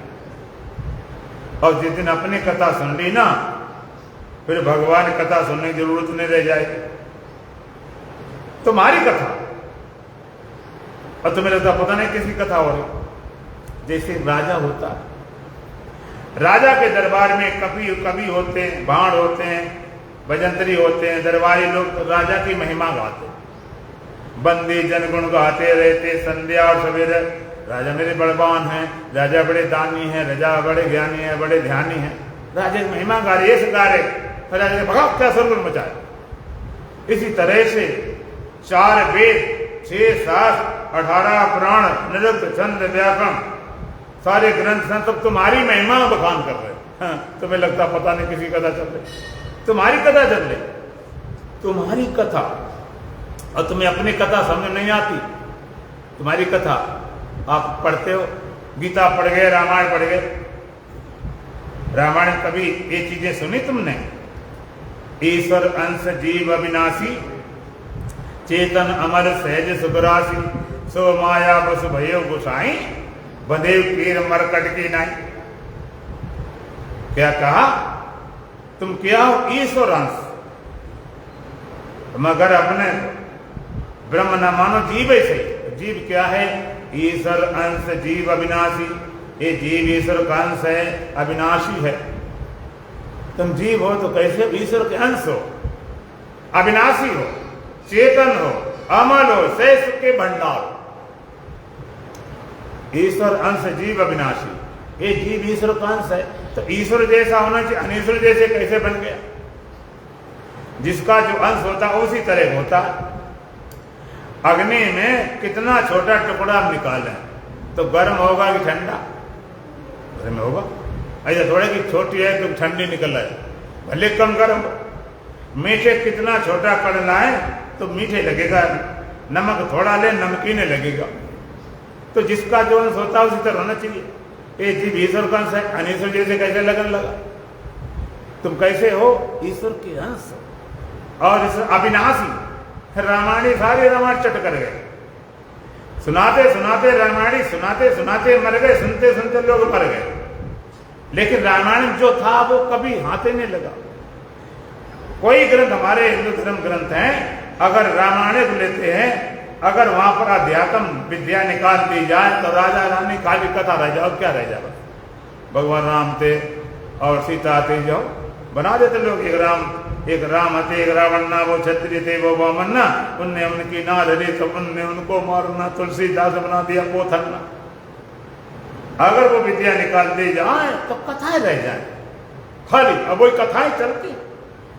और जिस दिन अपनी कथा सुन ली ना, फिर भगवान कथा सुनने की जरूरत नहीं रह जाएगी। तुम्हारी कथा। और तुम्हें लगता पता नहीं किसकी कथा हो रही। जैसे राजा होता है, राजा के दरबार में कवि होते हैं, भाण होते हैं, भजंत्री होते हैं, दरबारी लोग राजा की महिमा गाते, बंदी जनगुण गाते रहते संध्या और सवेरे। राजा मेरे बड़वान हैं, राजा बड़े दानी हैं, राजा बड़े ज्ञानी हैं, बड़े ध्यानी हैं। राजा की महिमा गा रहे, ये गा रहे, राजा भगत क्या शोरगुल मचाए। इसी तरह से 4 वेद, 6 शास्त्र, 18 पुराण, निरुक्त, छंद, व्याकरण, सारे ग्रंथ सब तुम्हारी महिमा बखान कर रहे हैं। तुम्हें लगता पता नहीं किसी कथा चल रही। तुम्हारी कथा चल रही, तुम्हारी कथा। और तुम्हें अपनी कथा समझ नहीं आती। तुम्हारी कथा आप पढ़ते हो, गीता पढ़ गए, रामायण पढ़ गए। रामायण कभी ये चीजें सुनी तुमने? ईश्वर अंश जीव अविनाशी, चेतन अमर सहज सुखराशि, सो माया बसु भयो गुसाई, बंदेव पीर मरकट की नाई। क्या कहा? तुम क्या हो? ईश्वर अंश। मगर अपने ब्रह्म न मानो, जीव है सही। जीव क्या है? ईश्वर अंश जीव अविनाशी। ये जीव ईश्वर का अंश है, अविनाशी है। तुम जीव हो तो कैसे ईश्वर के अंश हो, अविनाशी हो, चेतन हो, अमल हो, सहज सुख के भंडार हो। ईश्वर अंश जीव अविनाशी। ये जीव ईश्वर का अंश है, तो ईश्वर जैसा होना चाहिए, अनिश्वर जैसे कैसे बन गया? जिसका जो अंश होता है उसी तरह होता है। अग्नि में कितना छोटा टुकड़ा निकालें तो गर्म होगा कि ठंडा? गर्म होगा। ऐसा थोड़े कि छोटी है तो ठंडी निकल आए, भले कम गर्म। मीठे कितना छोटा कण लाए तो मीठे लगेगा, नमक थोड़ा ले नमकीने लगेगा। तो जिसका जो अंश होता है उसी तरह होना चाहिए। ये जीव ईश्वर का अंश है, अनिश्वर जैसे कैसे लगन लगा? तुम कैसे हो? ईश्वर के अंश और अविनाशी। रामायणी सारे रामायण चट कर गए, सुनाते सुनाते रामायणी सुनाते सुनाते मर गए, सुनते सुनते लोग मर गए। लेकिन रामायण जो था वो कभी हाथे नहीं लगा। कोई ग्रंथ हमारे हिंदू धर्म ग्रंथ हैं, अगर रामायण को लेते हैं, अगर वहां पर अध्यात्म विद्या निकाल दी जाए तो राजा रानी काली कथा रह जाए। और क्या रह जाए? भगवान राम थे और सीता थे, जाओ बना देते लोग। एक राम थे, एक रावण ना, वो क्षत्रिय थे, वो वामन ना, उनने उनकी ना धरी तो उनने उनको मारना, तुलसीदास बना दिया पोथरना। अगर वो विद्या निकाल दी जाए तो कथाएं रह जाए खाली। अब वही कथाएं चलती,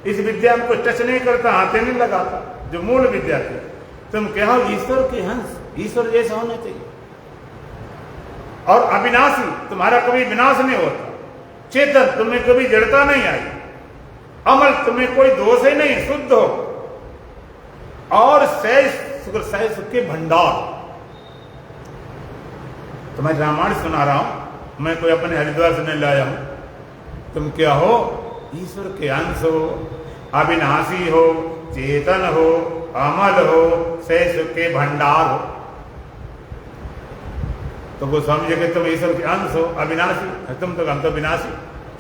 इस विद्या में कोई टच नहीं करता, हाथे नहीं लगाता, जो मूल विद्या थी। तुम क्या हो? ईश्वर के हंस, ईश्वर जैसा होना चाहिए। और अविनाशी, तुम्हारा कभी विनाश नहीं होता। चेतन, तुम्हें कभी जड़ता नहीं आई। अमल, तुम्हें कोई दोष ही नहीं, शुद्ध हो। और सहज सुख के भंडार। तुम्हें रामायण सुना रहा हूं, मैं कोई अपने हरिद्वार से नहीं लाया हूं। तुम क्या हो? ईश्वर के अंश हो, अविनाशी हो, चेतन हो, अमल हो, सहज सुख के भंडार हो। तो वो समझे कि तुम ईश्वर के अंश हो, अविनाशी। तुम तो हम तो विनाशी,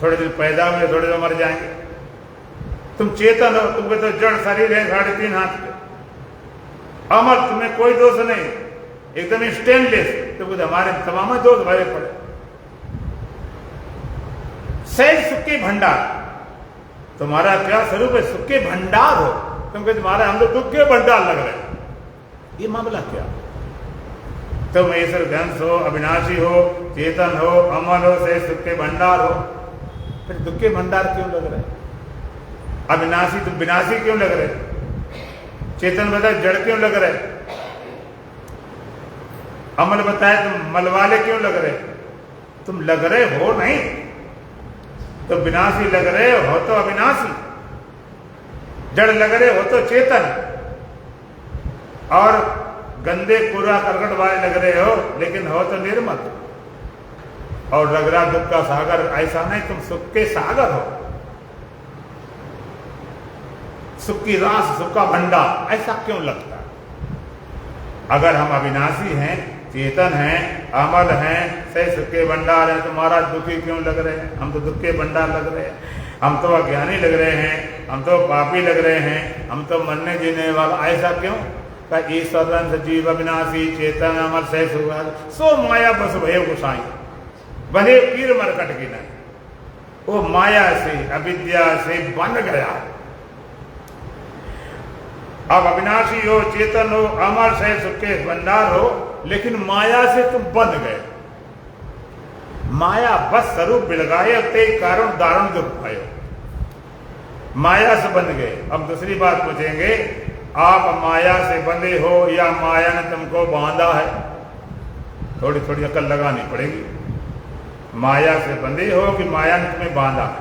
थोड़े दिन पैदा हुए, थोड़े दिन मर जाएंगे। तुम चेतन हो, तुमको तो जड़ शरीर है 3.5 हाथ के। अमल, तुम्हें कोई दोष नहीं, एकदम स्टेनलेस। तो कुछ हमारे तमाम दोष भरे पड़े। सहज सुख के भंडार, तुम्हारा क्या स्वरूप है? सुख के भंडार हो। तुम कहते तुम्हारा हम तो दुख के भंडार लग रहे हैं, ये मामला क्या? तुम ईश्वर के अंश हो, अविनाशी हो, चेतन हो, अमल हो, सहज सुख के भंडार हो। फिर दुख के भंडार क्यों लग रहे? अविनाशी तुम विनाशी क्यों लग रहे? चेतन बता जड़ क्यों लग रहे? अमल बताए तुम मल वाले क्यों लग रहे? तुम लग रहे हो नहीं तो विनाशी लग रहे हो तो अविनाशी, जड़ लग रहे हो तो चेतन, और गंदे कूड़ा करकट वाले लग रहे हो लेकिन हो तो निर्मल। और लग रहा दुख का सागर, ऐसा नहीं, तुम सुख के सागर हो, सुख की रास, सुख का भंडार। ऐसा क्यों लगता? अगर हम अविनाशी हैं, चेतन हैं, अमल हैं, सही सुख के भंडार हैं, तो महाराज दुखी क्यों लग रहे हैं? हम तो दुख के भंडार लग रहे हैं, हम तो अज्ञानी लग रहे हैं, हम तो पापी लग रहे हैं, हम तो मरने जीने वाला। ऐसा क्यों? का ईश्वरन सजीव अविनाशी चेतन अमल सही सुख सो माया बस भय गोसाई बने पीर मरकट की नहीं। वो माया से, अविद्या से बन गया। अब अविनाशी हो, चेतन हो, अमर से सुख के भंडार हो, लेकिन माया से तुम बन गए। माया बस स्वरूप बिलगाए ते कारण दारुण दुख पायो, माया से बन गए। अब दूसरी बात पूछेंगे, आप माया से बंधे हो या माया ने तुमको बांधा है? थोड़ी थोड़ी अकल लगानी पड़ेगी। माया से बंधे हो कि माया ने तुम्हें बांधा है?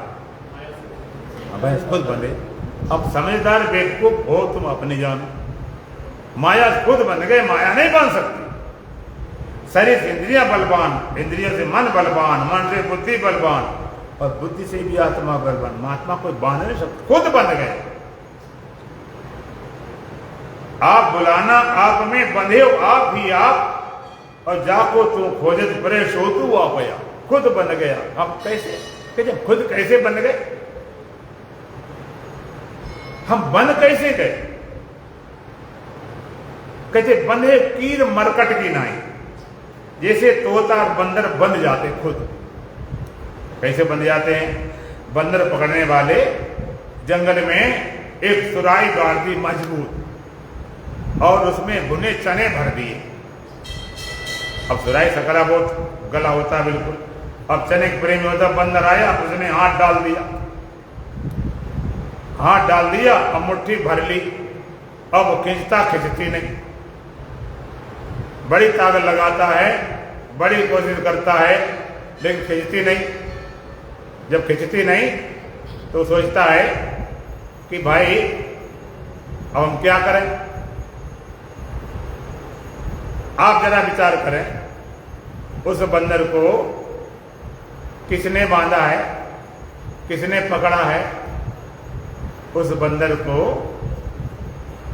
अब खुद बंधे। अब समझदार बेवकूफ हो तुम अपनी जानो, माया खुद बन गए, माया नहीं बन सकती। शरीर से इंद्रियां बलवान, इंद्रियों से मन बलवान, मन से बुद्धि बलवान, और बुद्धि से भी आत्मा बलवान। आत्मा कोई बांध नहीं सकता, खुद बन गए। आप बुलाना आप में बंधे हो, आप ही आप, और जाको तू खोजत परे सो तू आप आया, खुद बन गया। अब कैसे? कहते खुद कैसे बन गए? हम बन कैसे गए? कहते बंधे कीर मरकट की नाई, जैसे तोता और बंदर बंध जाते खुद। कैसे बंध जाते हैं? बंदर पकड़ने वाले जंगल में एक सुराही गाड़ दी मजबूत, और उसमें भुने चने भर दिए। अब सुराही सकरा बहुत गला होता है बिल्कुल। अब चने के प्रेमी होता, बंदर आया, उसने हाथ डाल दिया, हाथ डाल दिया, अब मुट्ठी भर ली। अब खींचता खिंचती नहीं, बड़ी ताकत लगाता है, बड़ी कोशिश करता है, लेकिन खिंचती नहीं। जब खिंचती नहीं तो सोचता है कि भाई अब हम क्या करें? आप जरा विचार करें, उस बंदर को किसने बांधा है, किसने पकड़ा है? उस बंदर को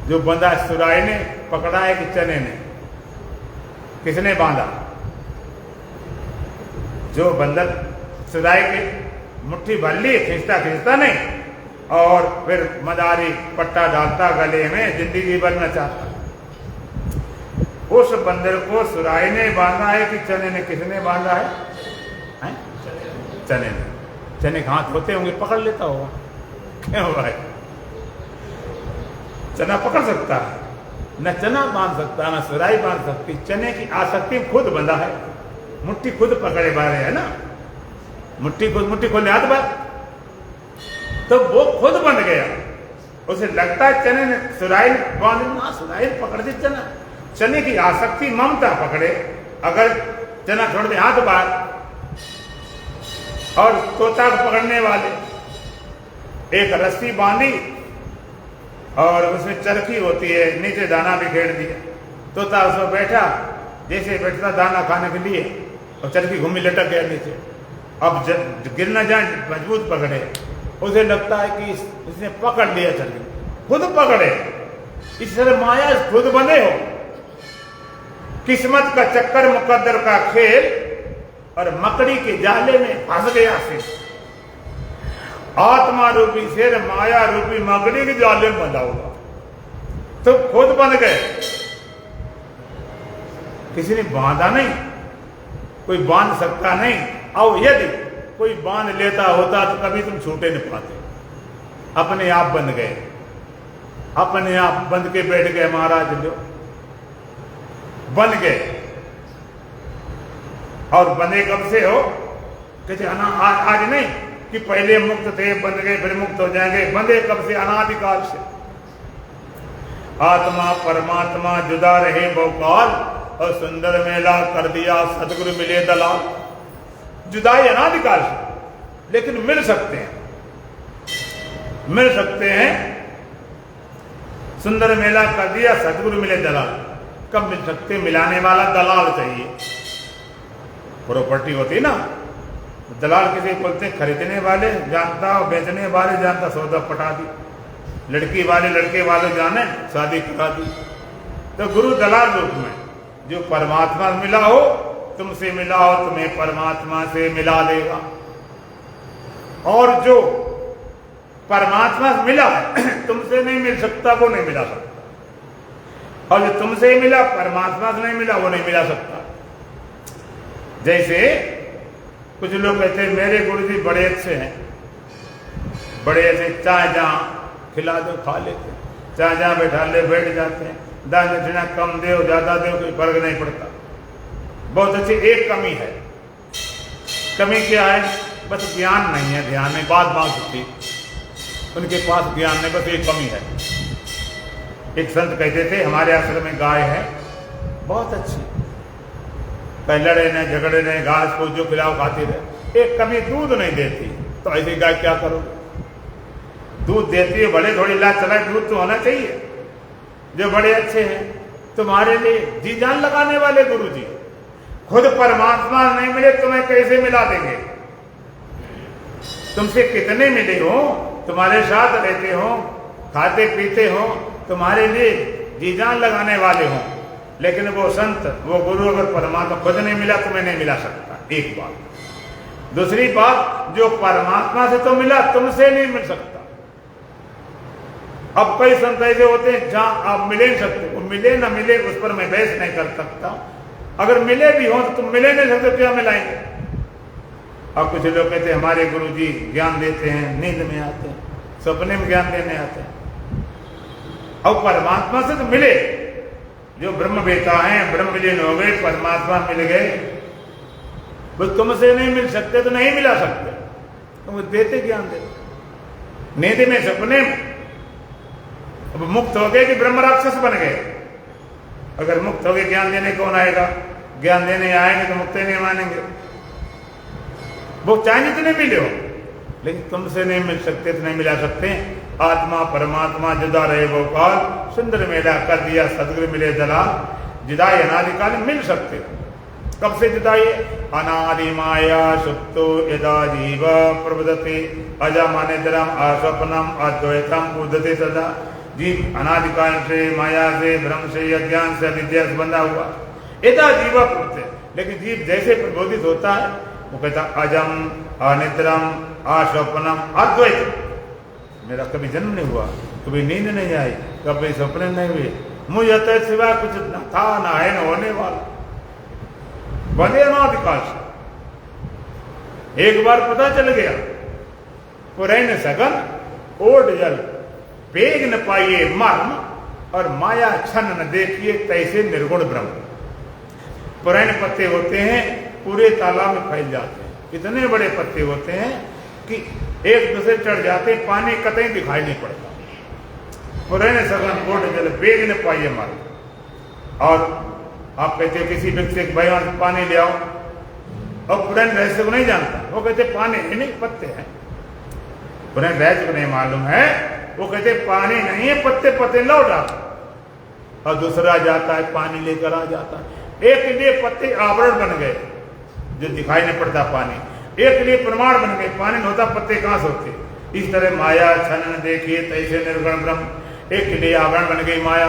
जो बंधा सुराही ने पकड़ा है कि चने ने? किसने बांधा? जो बंदर सुराही की मुट्ठी भर ली, खींचता खींचता नहीं, और फिर मदारी पट्टा डालता गले में, जिंदगी भर न चाहता। उस बंदर को सुराही ने बांधा है कि चने ने? किसने बांधा है? चने ने। चने के हाथ होते होंगे, पकड़ लेता होगा। क्यों भाई? चना पकड़ सकता है? न चना बांध सकता, न सुराही बांध सकती। चने की आसक्ति खुद बंधा है, मुट्ठी खुद पकड़े बारे है ना, मुट्ठी खोलने हाथ बार, तो वो खुद बन गया। उसे लगता है चने ने सुराही बांध ना, सुराही पकड़ दी चना। चने की आसक्ति ममता पकड़े, अगर चना छोड़ दे हाथ बार। और तोता को पकड़ने वाले एक रस्सी बांधी और उसमें चरखी होती है, नीचे दाना बिखेर दिया। तोता उसमें बैठा, जैसे बैठता दाना खाने के लिए, और चरखी घूमी लटक गया नीचे। अब गिर न जाए, मजबूत पकड़े। उसे लगता है कि इसने पकड़ लिया चरखी, खुद पकड़े। इस तरह माया खुद बंधे हो, किस्मत का चक्कर, मुकद्दर का खेल, और मकड़ी के जाले में फंस गया शेर। आत्मा रूपी शेर माया रूपी मकड़ी के जाले में बंधा हुआ, तो खुद बन गए। किसी ने बांधा नहीं, कोई बांध सकता नहीं। और यदि कोई बांध लेता होता तो कभी तुम छूटे नहीं पाते। अपने आप बंध गए, अपने आप बंध के बैठ गए। महाराज जो बन गए, और बंधे कब से हो? कहते आज नहीं कि पहले मुक्त थे, बंध गए, फिर मुक्त हो जाएंगे। बंधे कब से? अनादिकाल से। आत्मा परमात्मा जुदा रहे बहुकाल, और सुंदर मेला कर दिया सतगुरु मिले दलाल। जुदाई अनादिकाल से, लेकिन मिल सकते हैं, मिल सकते हैं। सुंदर मेला कर दिया सतगुरु मिले दलाल। कब मिल सकते? मिलाने वाला दलाल चाहिए। प्रॉपर्टी होती ना, दलाल किसे बोलते हैं? खरीदने वाले जानता, बेचने वाले जानता, सौदा पटा दी। लड़की वाले लड़के वाले जाने, शादी करा दी। तो गुरु दलाल रूप में जो परमात्मा मिला हो, तुमसे मिला हो, तुम्हें परमात्मा से मिला देगा। और जो परमात्मा से मिला है तुमसे नहीं मिल सकता, वो नहीं मिला सकता। और जो तुमसे मिला परमात्मा से नहीं मिला, वो नहीं मिला सकता। जैसे कुछ लोग कहते हैं मेरे गुरुजी बड़े अच्छे हैं, बड़े ऐसे, चाहे जहां खिला दो खा लेते, चाहे जहां बैठा ले बैठ जाते हैं, दान दक्षिणा कम दे ज्यादा दे कोई फर्क नहीं पड़ता, बहुत अच्छी। एक कमी है। कमी क्या है? बस ज्ञान नहीं है, ध्यान में बात होती, उनके पास ज्ञान नहीं, बस एक कमी है। एक संत कहते थे हमारे आश्रम में गाय है बहुत अच्छी, पहले लड़े नहीं झगड़े नहीं, घास फूस जो खिलाओ खाती रहे, एक कमी दूध नहीं देती। तो ऐसी गाय क्या करो? दूध देती है, भले थोड़ी लाज चलाए, दूध तो होना चाहिए। जो बड़े अच्छे हैं तुम्हारे लिए जी जान लगाने वाले गुरु जी, खुद परमात्मा नहीं मिले तुम्हें कैसे मिला देंगे? तुमसे कितने मिले हो, तुम्हारे साथ रहते हो, खाते पीते हो, तुम्हारे लिए जी जान लगाने वाले हो, लेकिन वो संत, वो गुरु अगर परमात्मा खुद नहीं मिला, तुम्हें नहीं मिला सकता। एक बात। दूसरी बात, जो परमात्मा से तो मिला, तुमसे नहीं मिल सकता। अब कई संत ऐसे होते हैं जहां आप मिले नहीं सकते, वो मिले ना मिले उस पर मैं बहस नहीं कर सकता। अगर मिले भी हो तो तुम मिले नहीं सकते, क्या मिलाएंगे? अब कुछ लोग कहते हैं हमारे गुरुजी ज्ञान देते हैं, नींद में आते हैं, सपने में ज्ञान देने आते हैं। अब परमात्मा से तो मिले, जो ब्रह्म बेटा है, ब्रह्म विलीन हो गए, परमात्मा मिल गए, वो तुमसे नहीं मिल सकते तो नहीं मिला सकते, तुम देते ज्ञान देते। नींद में सपने में अब मुक्त हो गए कि ब्रह्म राक्षस बन गए? अगर मुक्त हो गए ज्ञान देने कौन आएगा? ज्ञान देने आएंगे तो मुक्त नहीं मानेंगे। वो चाहे जितने मिले हो, लेकिन तुमसे नहीं मिल सकते तो नहीं मिला सकते। आत्मा परमात्मा जुदा रहे वो काल, सुंदर मेला कर दिया सदगुरु मिले दलाल। जुदाई अनादिकाल मिल सकते। कब से जुदाई? अनादि माया सुप्तो यदा जीव प्रबुदते अजमानिद्रम अस्वप्नम अद्वैतम उदते सदा। जीव अनादिकाल से, माया से, भ्रम से, अज्ञान से, अविद्या से बंधा हुआ, यदा जीव प्रबुदते। लेकिन जीव जैसे प्रबोधित होता है, वो कहता अजम अनिद्रम अस्वप्नम अद्वैत। मेरा कभी जन्म नहीं हुआ, कभी नींद नहीं आई, कभी सपने नहीं हुए, मुझे तो सिवा कुछ न था, ना है, न होने वाला, बने अनादिकाल से। एक बार पता चल गया, पुरैन सगन ओट जल बेग न पाइए मर्म, और माया छन न देखिए तैसे निर्गुण ब्रह्म। पुरैन पत्ते होते हैं, पूरे तालाब में फैल जाते हैं, इतने बड़े पत्ते होते हैं कि एक दूसरे चढ़ जाते, पानी कतई दिखाई नहीं पड़ता। पुरैन सगन ओट जल बेग न पाइए मर्म। और आप कहते हो किसी व्यक्ति से भाई वहां पानी ले आओ, और पुरैन रहस्य को नहीं जानता, वो कहते पानी है नहीं, पत्ते हैं। पुरैन रहस्य को नहीं मालूम है, वो कहते पानी नहीं है, पत्ते पत्ते लौट आता। और दूसरा जाता है, पानी लेकर आ जाता है। एक के लिए पत्ते आवरण बन गए जो दिखाई नहीं पड़ता पानी, एक के लिए प्रमाण बन गए, पानी नहीं होता, पत्ते कहां से होते। इस तरह माया छन देखिए तैसे निर्गुण ब्रह्म। एक के लिए आवरण बन गई माया,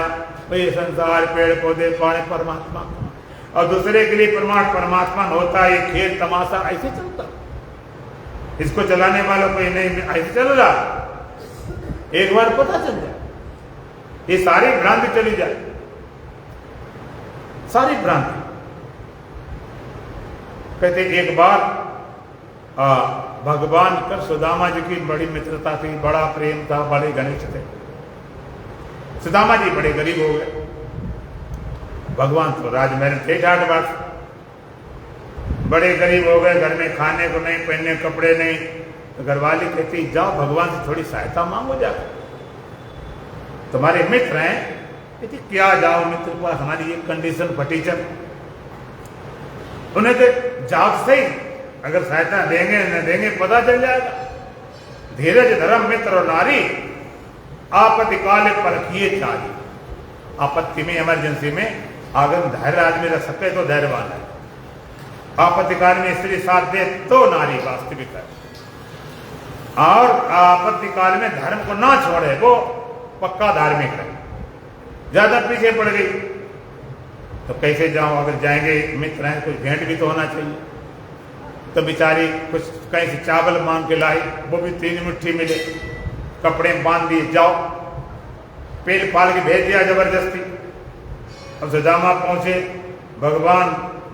ये संसार पेड़ पौधे पानी परमात्मा, और दूसरे के लिए प्रमाण परमात्मा होता है, ये खेल तमाशा ऐसे चलता। इसको चलाने वालों को नहीं ऐसे चल रहा। एक बार पता चल जाए, ये सारी भ्रांति चली जाए, सारी भ्रांति। कहते एक बार भगवान कर सुदामा जी की बड़ी मित्रता थी, बड़ा प्रेम था, बड़े घनिष्ठ थे। सुदामा जी बड़े गरीब हो गए, भगवान तो राजमहल थे 60 वर्ष, बड़े गरीब हो गए, घर में खाने को नहीं, पहनने कपड़े नहीं। तो घरवाली कहती जाओ भगवान से थोड़ी सहायता मांगो जाकर, तुम्हारे मित्र हैं। कहती क्या जाओ मित्र के पास, हमारी ये कंडीशन फटीचर उन्हें तो जाओ तो सही, अगर सहायता देंगे न देंगे पता चल जाएगा। धीरज धर्म मित्र और नारी, आपत्ति काल परखिए चाली। आपत्ति में, इमरजेंसी में अगर धैर्य आदमी रख सके तो धैर्यवान है। आपत्ति काल में स्त्री साथ दे तो नारी वास्तविक है, और आपत्ति काल में धर्म को ना छोड़े वो पक्का धार्मिक है। ज्यादा पीछे पड़ गई तो कैसे जाऊं, अगर जाएंगे मित्र हैं कुछ भेंट भी तो होना चाहिए। तो बेचारी कुछ कहीं से चावल मांग के लाई, वो भी 3 मुट्ठी मिले, कपड़े बांध दिए, जाओ, पेल पाल के भेज दिया जबरदस्ती। अब सुदामा पहुंचे, भगवान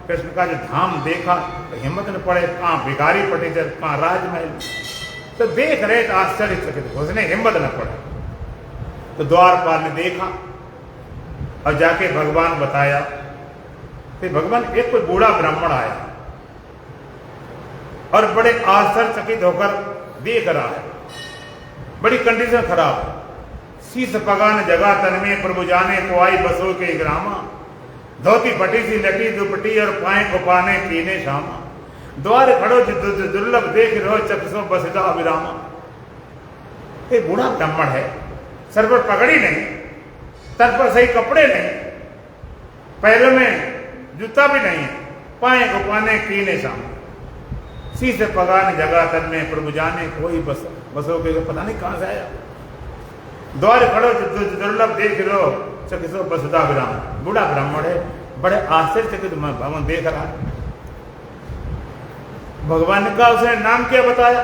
कृष्ण का जो धाम देखा तो हिम्मत न पड़े, कहाँ भिखारी पटेचर, कहाँ राजमहल, तो देख रहे तो आश्चर्यचकित, उसने हिम्मत न पड़े। तो द्वारपाल ने देखा और जाके भगवान बताया कि भगवान एक कोई बूढ़ा ब्राह्मण आया और बड़े आश्चर्यचकित होकर देख रहा है, बड़ी कंडीशन खराब है। शीस पगान जगह तन में प्रभु जाने को आई बसो के ग्रामा, धोती फटी सी लटी दुपटी और पाए को पाने कीने शामा, द्वार खड़ो दुर्लभ देख रहो चक्षो बसता अविरामा। एक बूढ़ा ब्राह्मण है, सर पर पगड़ी नहीं, तन पर सही कपड़े नहीं, पैरों में जूता भी नहीं है, पाए को पाने कीने शामा, शीस पगान जगह तन में प्रभु जाने कोई बसो के, पता नहीं कहां से आया। द्वार खड़ो दुर्लभ देख रहो चक्षो बसता विराम। बूढ़ा ब्राह्मण है, बड़े आश्चर्यचकित भगवान देख रहा है। भगवान ने कहा, उसने नाम क्या बताया?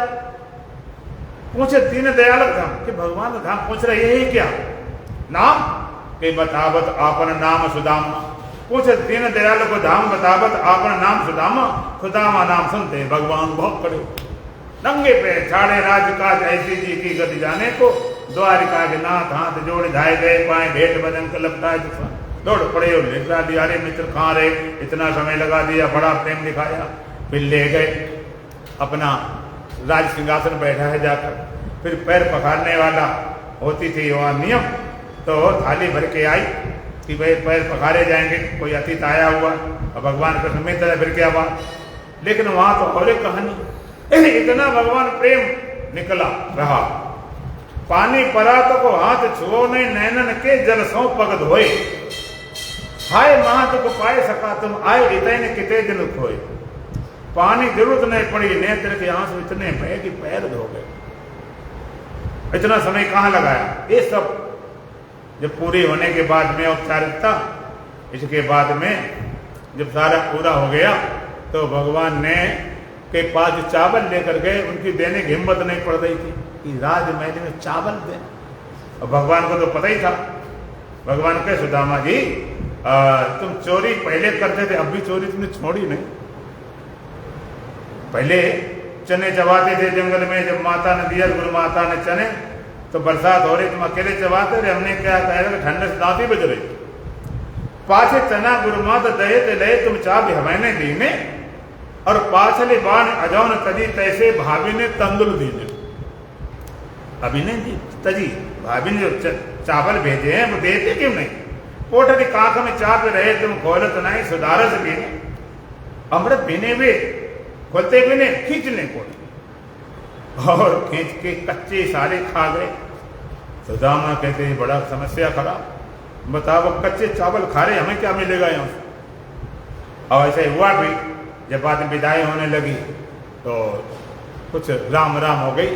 पूछे दीन दयाल धाम, कि भगवान का धाम पूछ रहे यही क्या नाम? कि बतावत आपन नाम सुदामा। पूछे दीन दयाल को धाम बतावत आपन नाम सुदामा। सुदामा नाम सुनते भगवान बहुत खड़े, नंगे पे छाड़े राजकाज ऐसी जी की गति जाने को, द्वारिका के नाथ हाथ जोड़ धाए गए, पाए भेंट बदन को लपटाए, दौड़ पड़े और लिखा दिया, अरे मित्र कहाँ रहे, इतना समय लगा दिया, बड़ा प्रेम दिखाया। फिर ले गए, अपना राज सिंहासन बैठा है जाकर, फिर पैर पखारने वाला होती थी वहाँ नियम, तो थाली भर के आई कि भाई पैर पखारे जाएंगे, कोई अतिथि आया हुआ, और भगवान कृष्ण में तरह फिर क्या बात। लेकिन वहां तो और एक कहानी, इतना भगवान प्रेम निकला रहा, पानी परात को हाथ छुओ नहीं, नैनन के जल सौ पग धोए, हाय महात को पाए सका तुम आए, इतने किते दिन खोए। पानी जरूरत नहीं पड़ी, नेत्र के आंसू इतने बहे कि पैर धो गए। इतना समय कहाँ लगाया? ये सब जब पूरी होने के बाद में औपचारिकता, इसके बाद में जब सारा पूरा हो गया तो भगवान ने के पास चावल लेकर गए, उनकी देने की हिम्मत नहीं पड़ रही थी कि राजमहल में चावल दे। और भगवान को तो पता ही था। भगवान के सुदामा जी तुम चोरी पहले करते थे, अब भी चोरी तुमने छोड़ी नहीं। पहले चने चबाते थे जंगल में, जब माता ने दिया, गुरु माता ने चने, तो बरसात हो रही, तुम अकेले चबाते रहे, हमने क्या कहा, ठंडे से दांती बज रही, पाछे चना गुरु माता दहे ते ले तुम चाह हमें दीने, और पाछले बाण अजौन तजी तैसे भाभी ने तंदुल दीने। अभी नहीं दी तजी, भाभी ने जो चावल भेजे हैं वो देते क्यों नहीं? पोटली कांख में चाप रहे तुम खोलत नहीं, सुधारस पीने, अमृत पीने वे खोलते पीने, खींचने पोटली, और खींच के कच्चे सारे खा गए। सुदामा कहते हैं बड़ा समस्या खराब, बताओ कच्चे चावल खा रहे, हमें क्या मिलेगा यहाँ से? और ऐसे हुआ भी, जब बाद में विदाई होने लगी तो कुछ राम राम हो गई।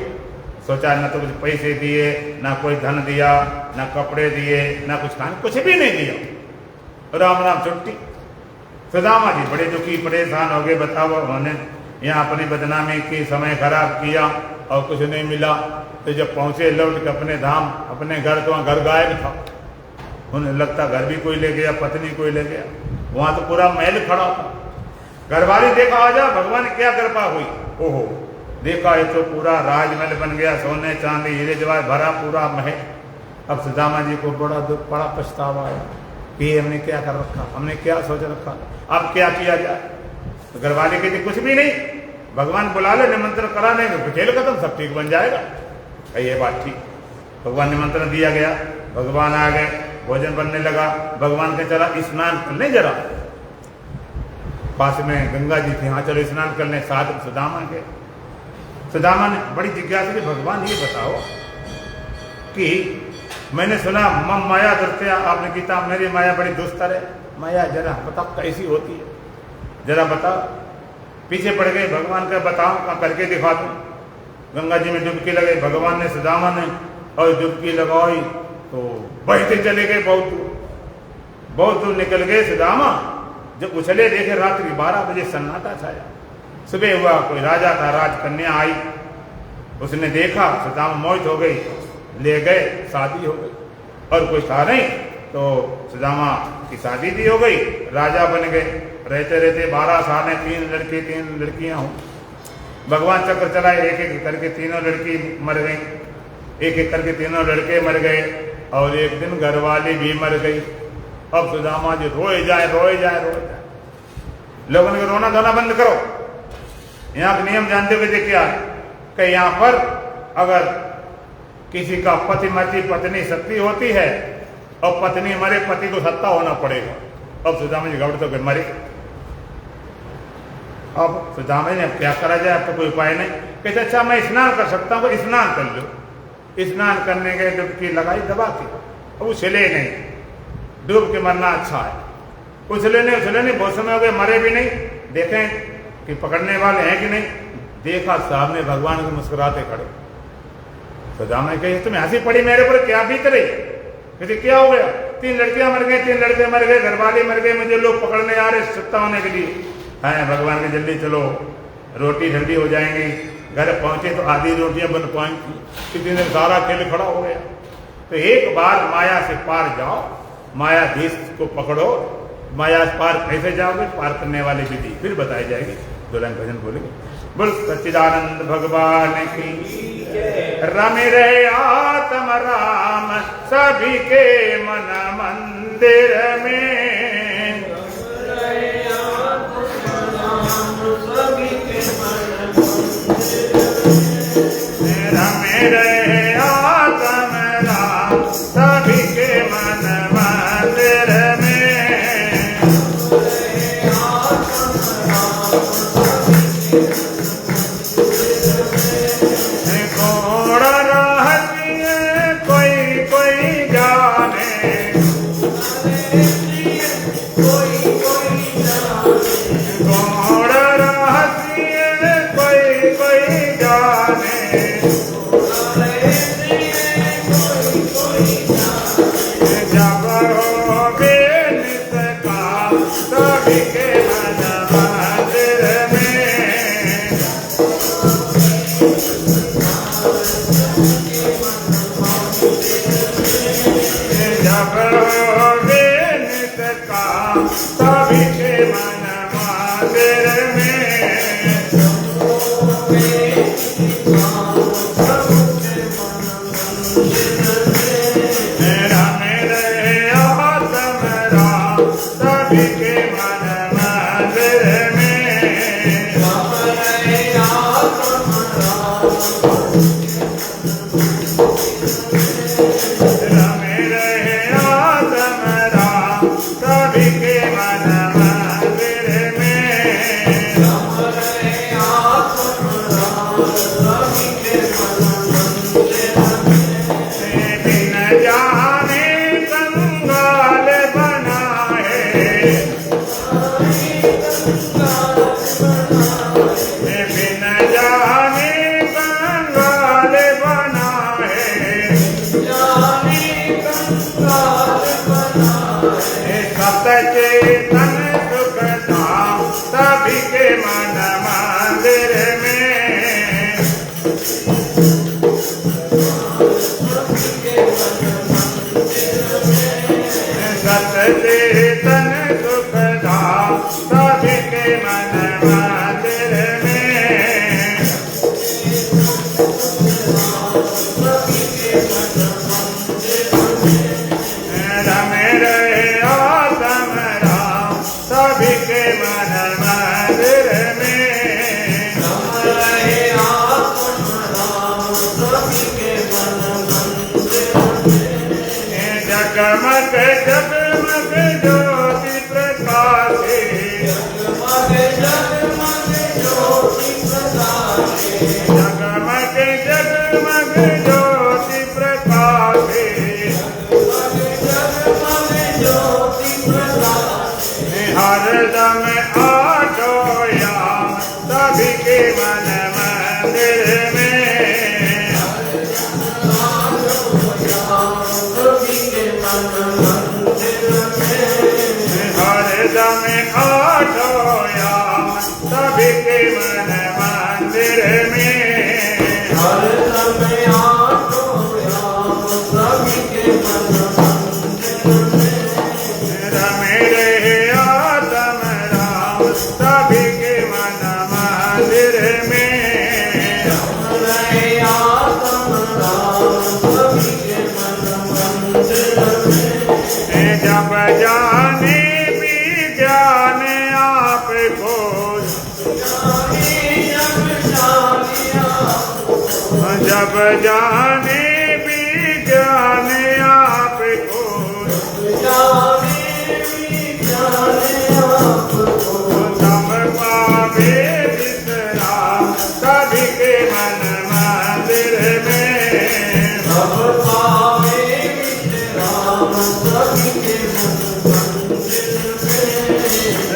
सोचा न तो कुछ पैसे दिए, ना कोई धन दिया, ना कपड़े दिए, ना कुछ खाने, कुछ भी नहीं दिया, राम राम छुट्टी। सुदामा जी बड़े दुखी परेशान हो गए, बताओ उन्होंने यहाँ अपनी बदनामी की, समय खराब किया और कुछ नहीं मिला। तो जब पहुंचे लौट के अपने धाम, अपने घर, तो वहाँ घर गायब था। उन्हें लगता घर भी कोई ले गया, पत्नी कोई ले गया, वहां तो पूरा महल खड़ा था। घरवाली देखा, आजा भगवान क्या कृपा हुई, ओहो देखा ये तो पूरा राजमहल बन गया, सोने चांदी हीरे जवाहर भरा पूरा महल। अब सुदामा जी को बड़ा दुख, बड़ा पछतावा आया कि हमने क्या कर रखा, हमने क्या सोच रखा, अब क्या किया जाए। तो घरवाली कहती कुछ भी नहीं, भगवान बुला ले, निमंत्रण करा नहीं, खेल खत्म, सब ठीक बन जाएगा। ये बात ठीक, भगवान निमंत्रण दिया गया, भगवान आ गए, भोजन बनने लगा। भगवान के चला स्नान करने जरा, पास में गंगा जी थी, हाँ चलो स्नान कर लें। साथ में सुदामा के, सुदामा ने बड़ी जिज्ञासा की, भगवान ये बताओ कि मैंने सुना मम माया दुर्त्या, आपने गीता मेरी माया बड़ी दुस्तर है, माया जरा बताओ कैसी होती है, जरा बताओ। पीछे पड़ गए, भगवान का बताओ, करके दिखा दूं। गंगा जी में डुबकी लगाई भगवान ने, सुदामा ने, और डुबकी लगाई तो बहते चले गए बहुत दूर निकल गए। सुदामा जब उछले देखे रात्रि 12 बजे सन्नाटा छाया। सुबह हुआ, कोई राजा था, राजकन्या आई, उसने देखा सुदामा मोहित हो गई, ले गए, शादी हो गई। और कोई था नहीं तो सुदामा की शादी भी हो गई, राजा बन गए। रहते रहते 12 साल में 3 लड़के 3 लड़कियां हो। भगवान चक्र चलाए, एक एक करके तीनों लड़की मर गई, एक एक करके तीनों लड़के मर गए, और एक दिन घरवाली भी मर गई। अब सुदामा जी रोए जाए। लोगों ने रोना धोना बंद करो। यहाँ के नियम जानते हुए देखिए कि यहाँ पर अगर किसी का पति मरती पत्नी सत्ती होती है और पत्नी मरे, पति को सत्ता होना पड़ेगा। अब सुदामा जी घबराते हुए मरे। अब सुदामा जी ने क्या करा जाए, अब तो कोई उपाय नहीं। कहते अच्छा मैं स्नान कर सकता हूँ, स्नान कर लो। स्नान करने गए, डुबकी लगाई दबा के, उछले नहीं, डूब के मरना अच्छा है। उछले नहीं, बहुत समय हो गए, मरे भी नहीं। देखें कि पकड़ने वाले हैं कि नहीं, देखा सामने भगवान को मुस्कुराते खड़े। सुदामा ने कही तुम्हें हंसी पड़ी मेरे पर, क्या बीत रही? कहते क्या हो गया? 3 लड़कियां मर गई, 3 लड़के मर गए, घरवाले मर गए, मुझे लोग पकड़ने आ रहे सत्ता होने के लिए। है भगवान के जल्दी चलो, रोटी ठंडी हो जाएंगी। घर पहुंचे तो आधी रोटियां बन पाएंगी, किसी ने सारा खेल खड़ा हो गया। तो एक बार माया से पार जाओ, मायाधीश को पकड़ो। माया पार कैसे जाओगे? पार करने वाली विधि फिर बताई जाएगी। दुल्हन भजन बोलेंगे, बोल सच्चिदानंद भगवान की रमे रहे आत्म राम सभी के मन मंदिर में। रमे रहे आत्म राम सभी के मन मंदिर में। जगमग जगमग ज्योति प्रकाशे हरदम आठो याम सभी के मन मंदिर में हरदम आठो याम सभी के मन मंदिर में रमे रहे आत्म राम सभी के मन मंदिर में जब जाने विज्ञान आपको जब जाने विज्ञान आपको तब पावे विश्राम सभी के मन मंदिर में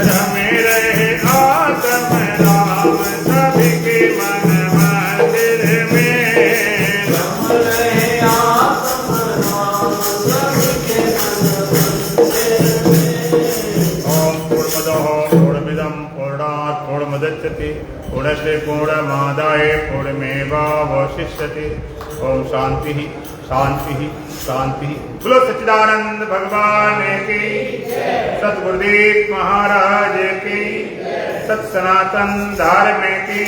रमे रहे आत्म राम सभी के मन मंदिर में ओम पूर्णमदः पूर्णमिदं पूर्णात् पूर्णमुदच्यते पूर्णस्य पूर्णमादाय पूर्णमेवावशिष्यते ओम शांति शांति शांति। बोलो सच्चिदानंद भगवान की, सतगुरुदेव महाराज की, सत सनातन धर्म की,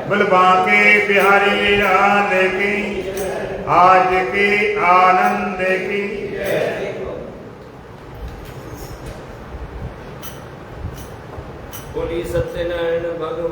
बुलबांके बिहारी लाल की, आज की आनंद की। बोली सत्यनारायण भगवान।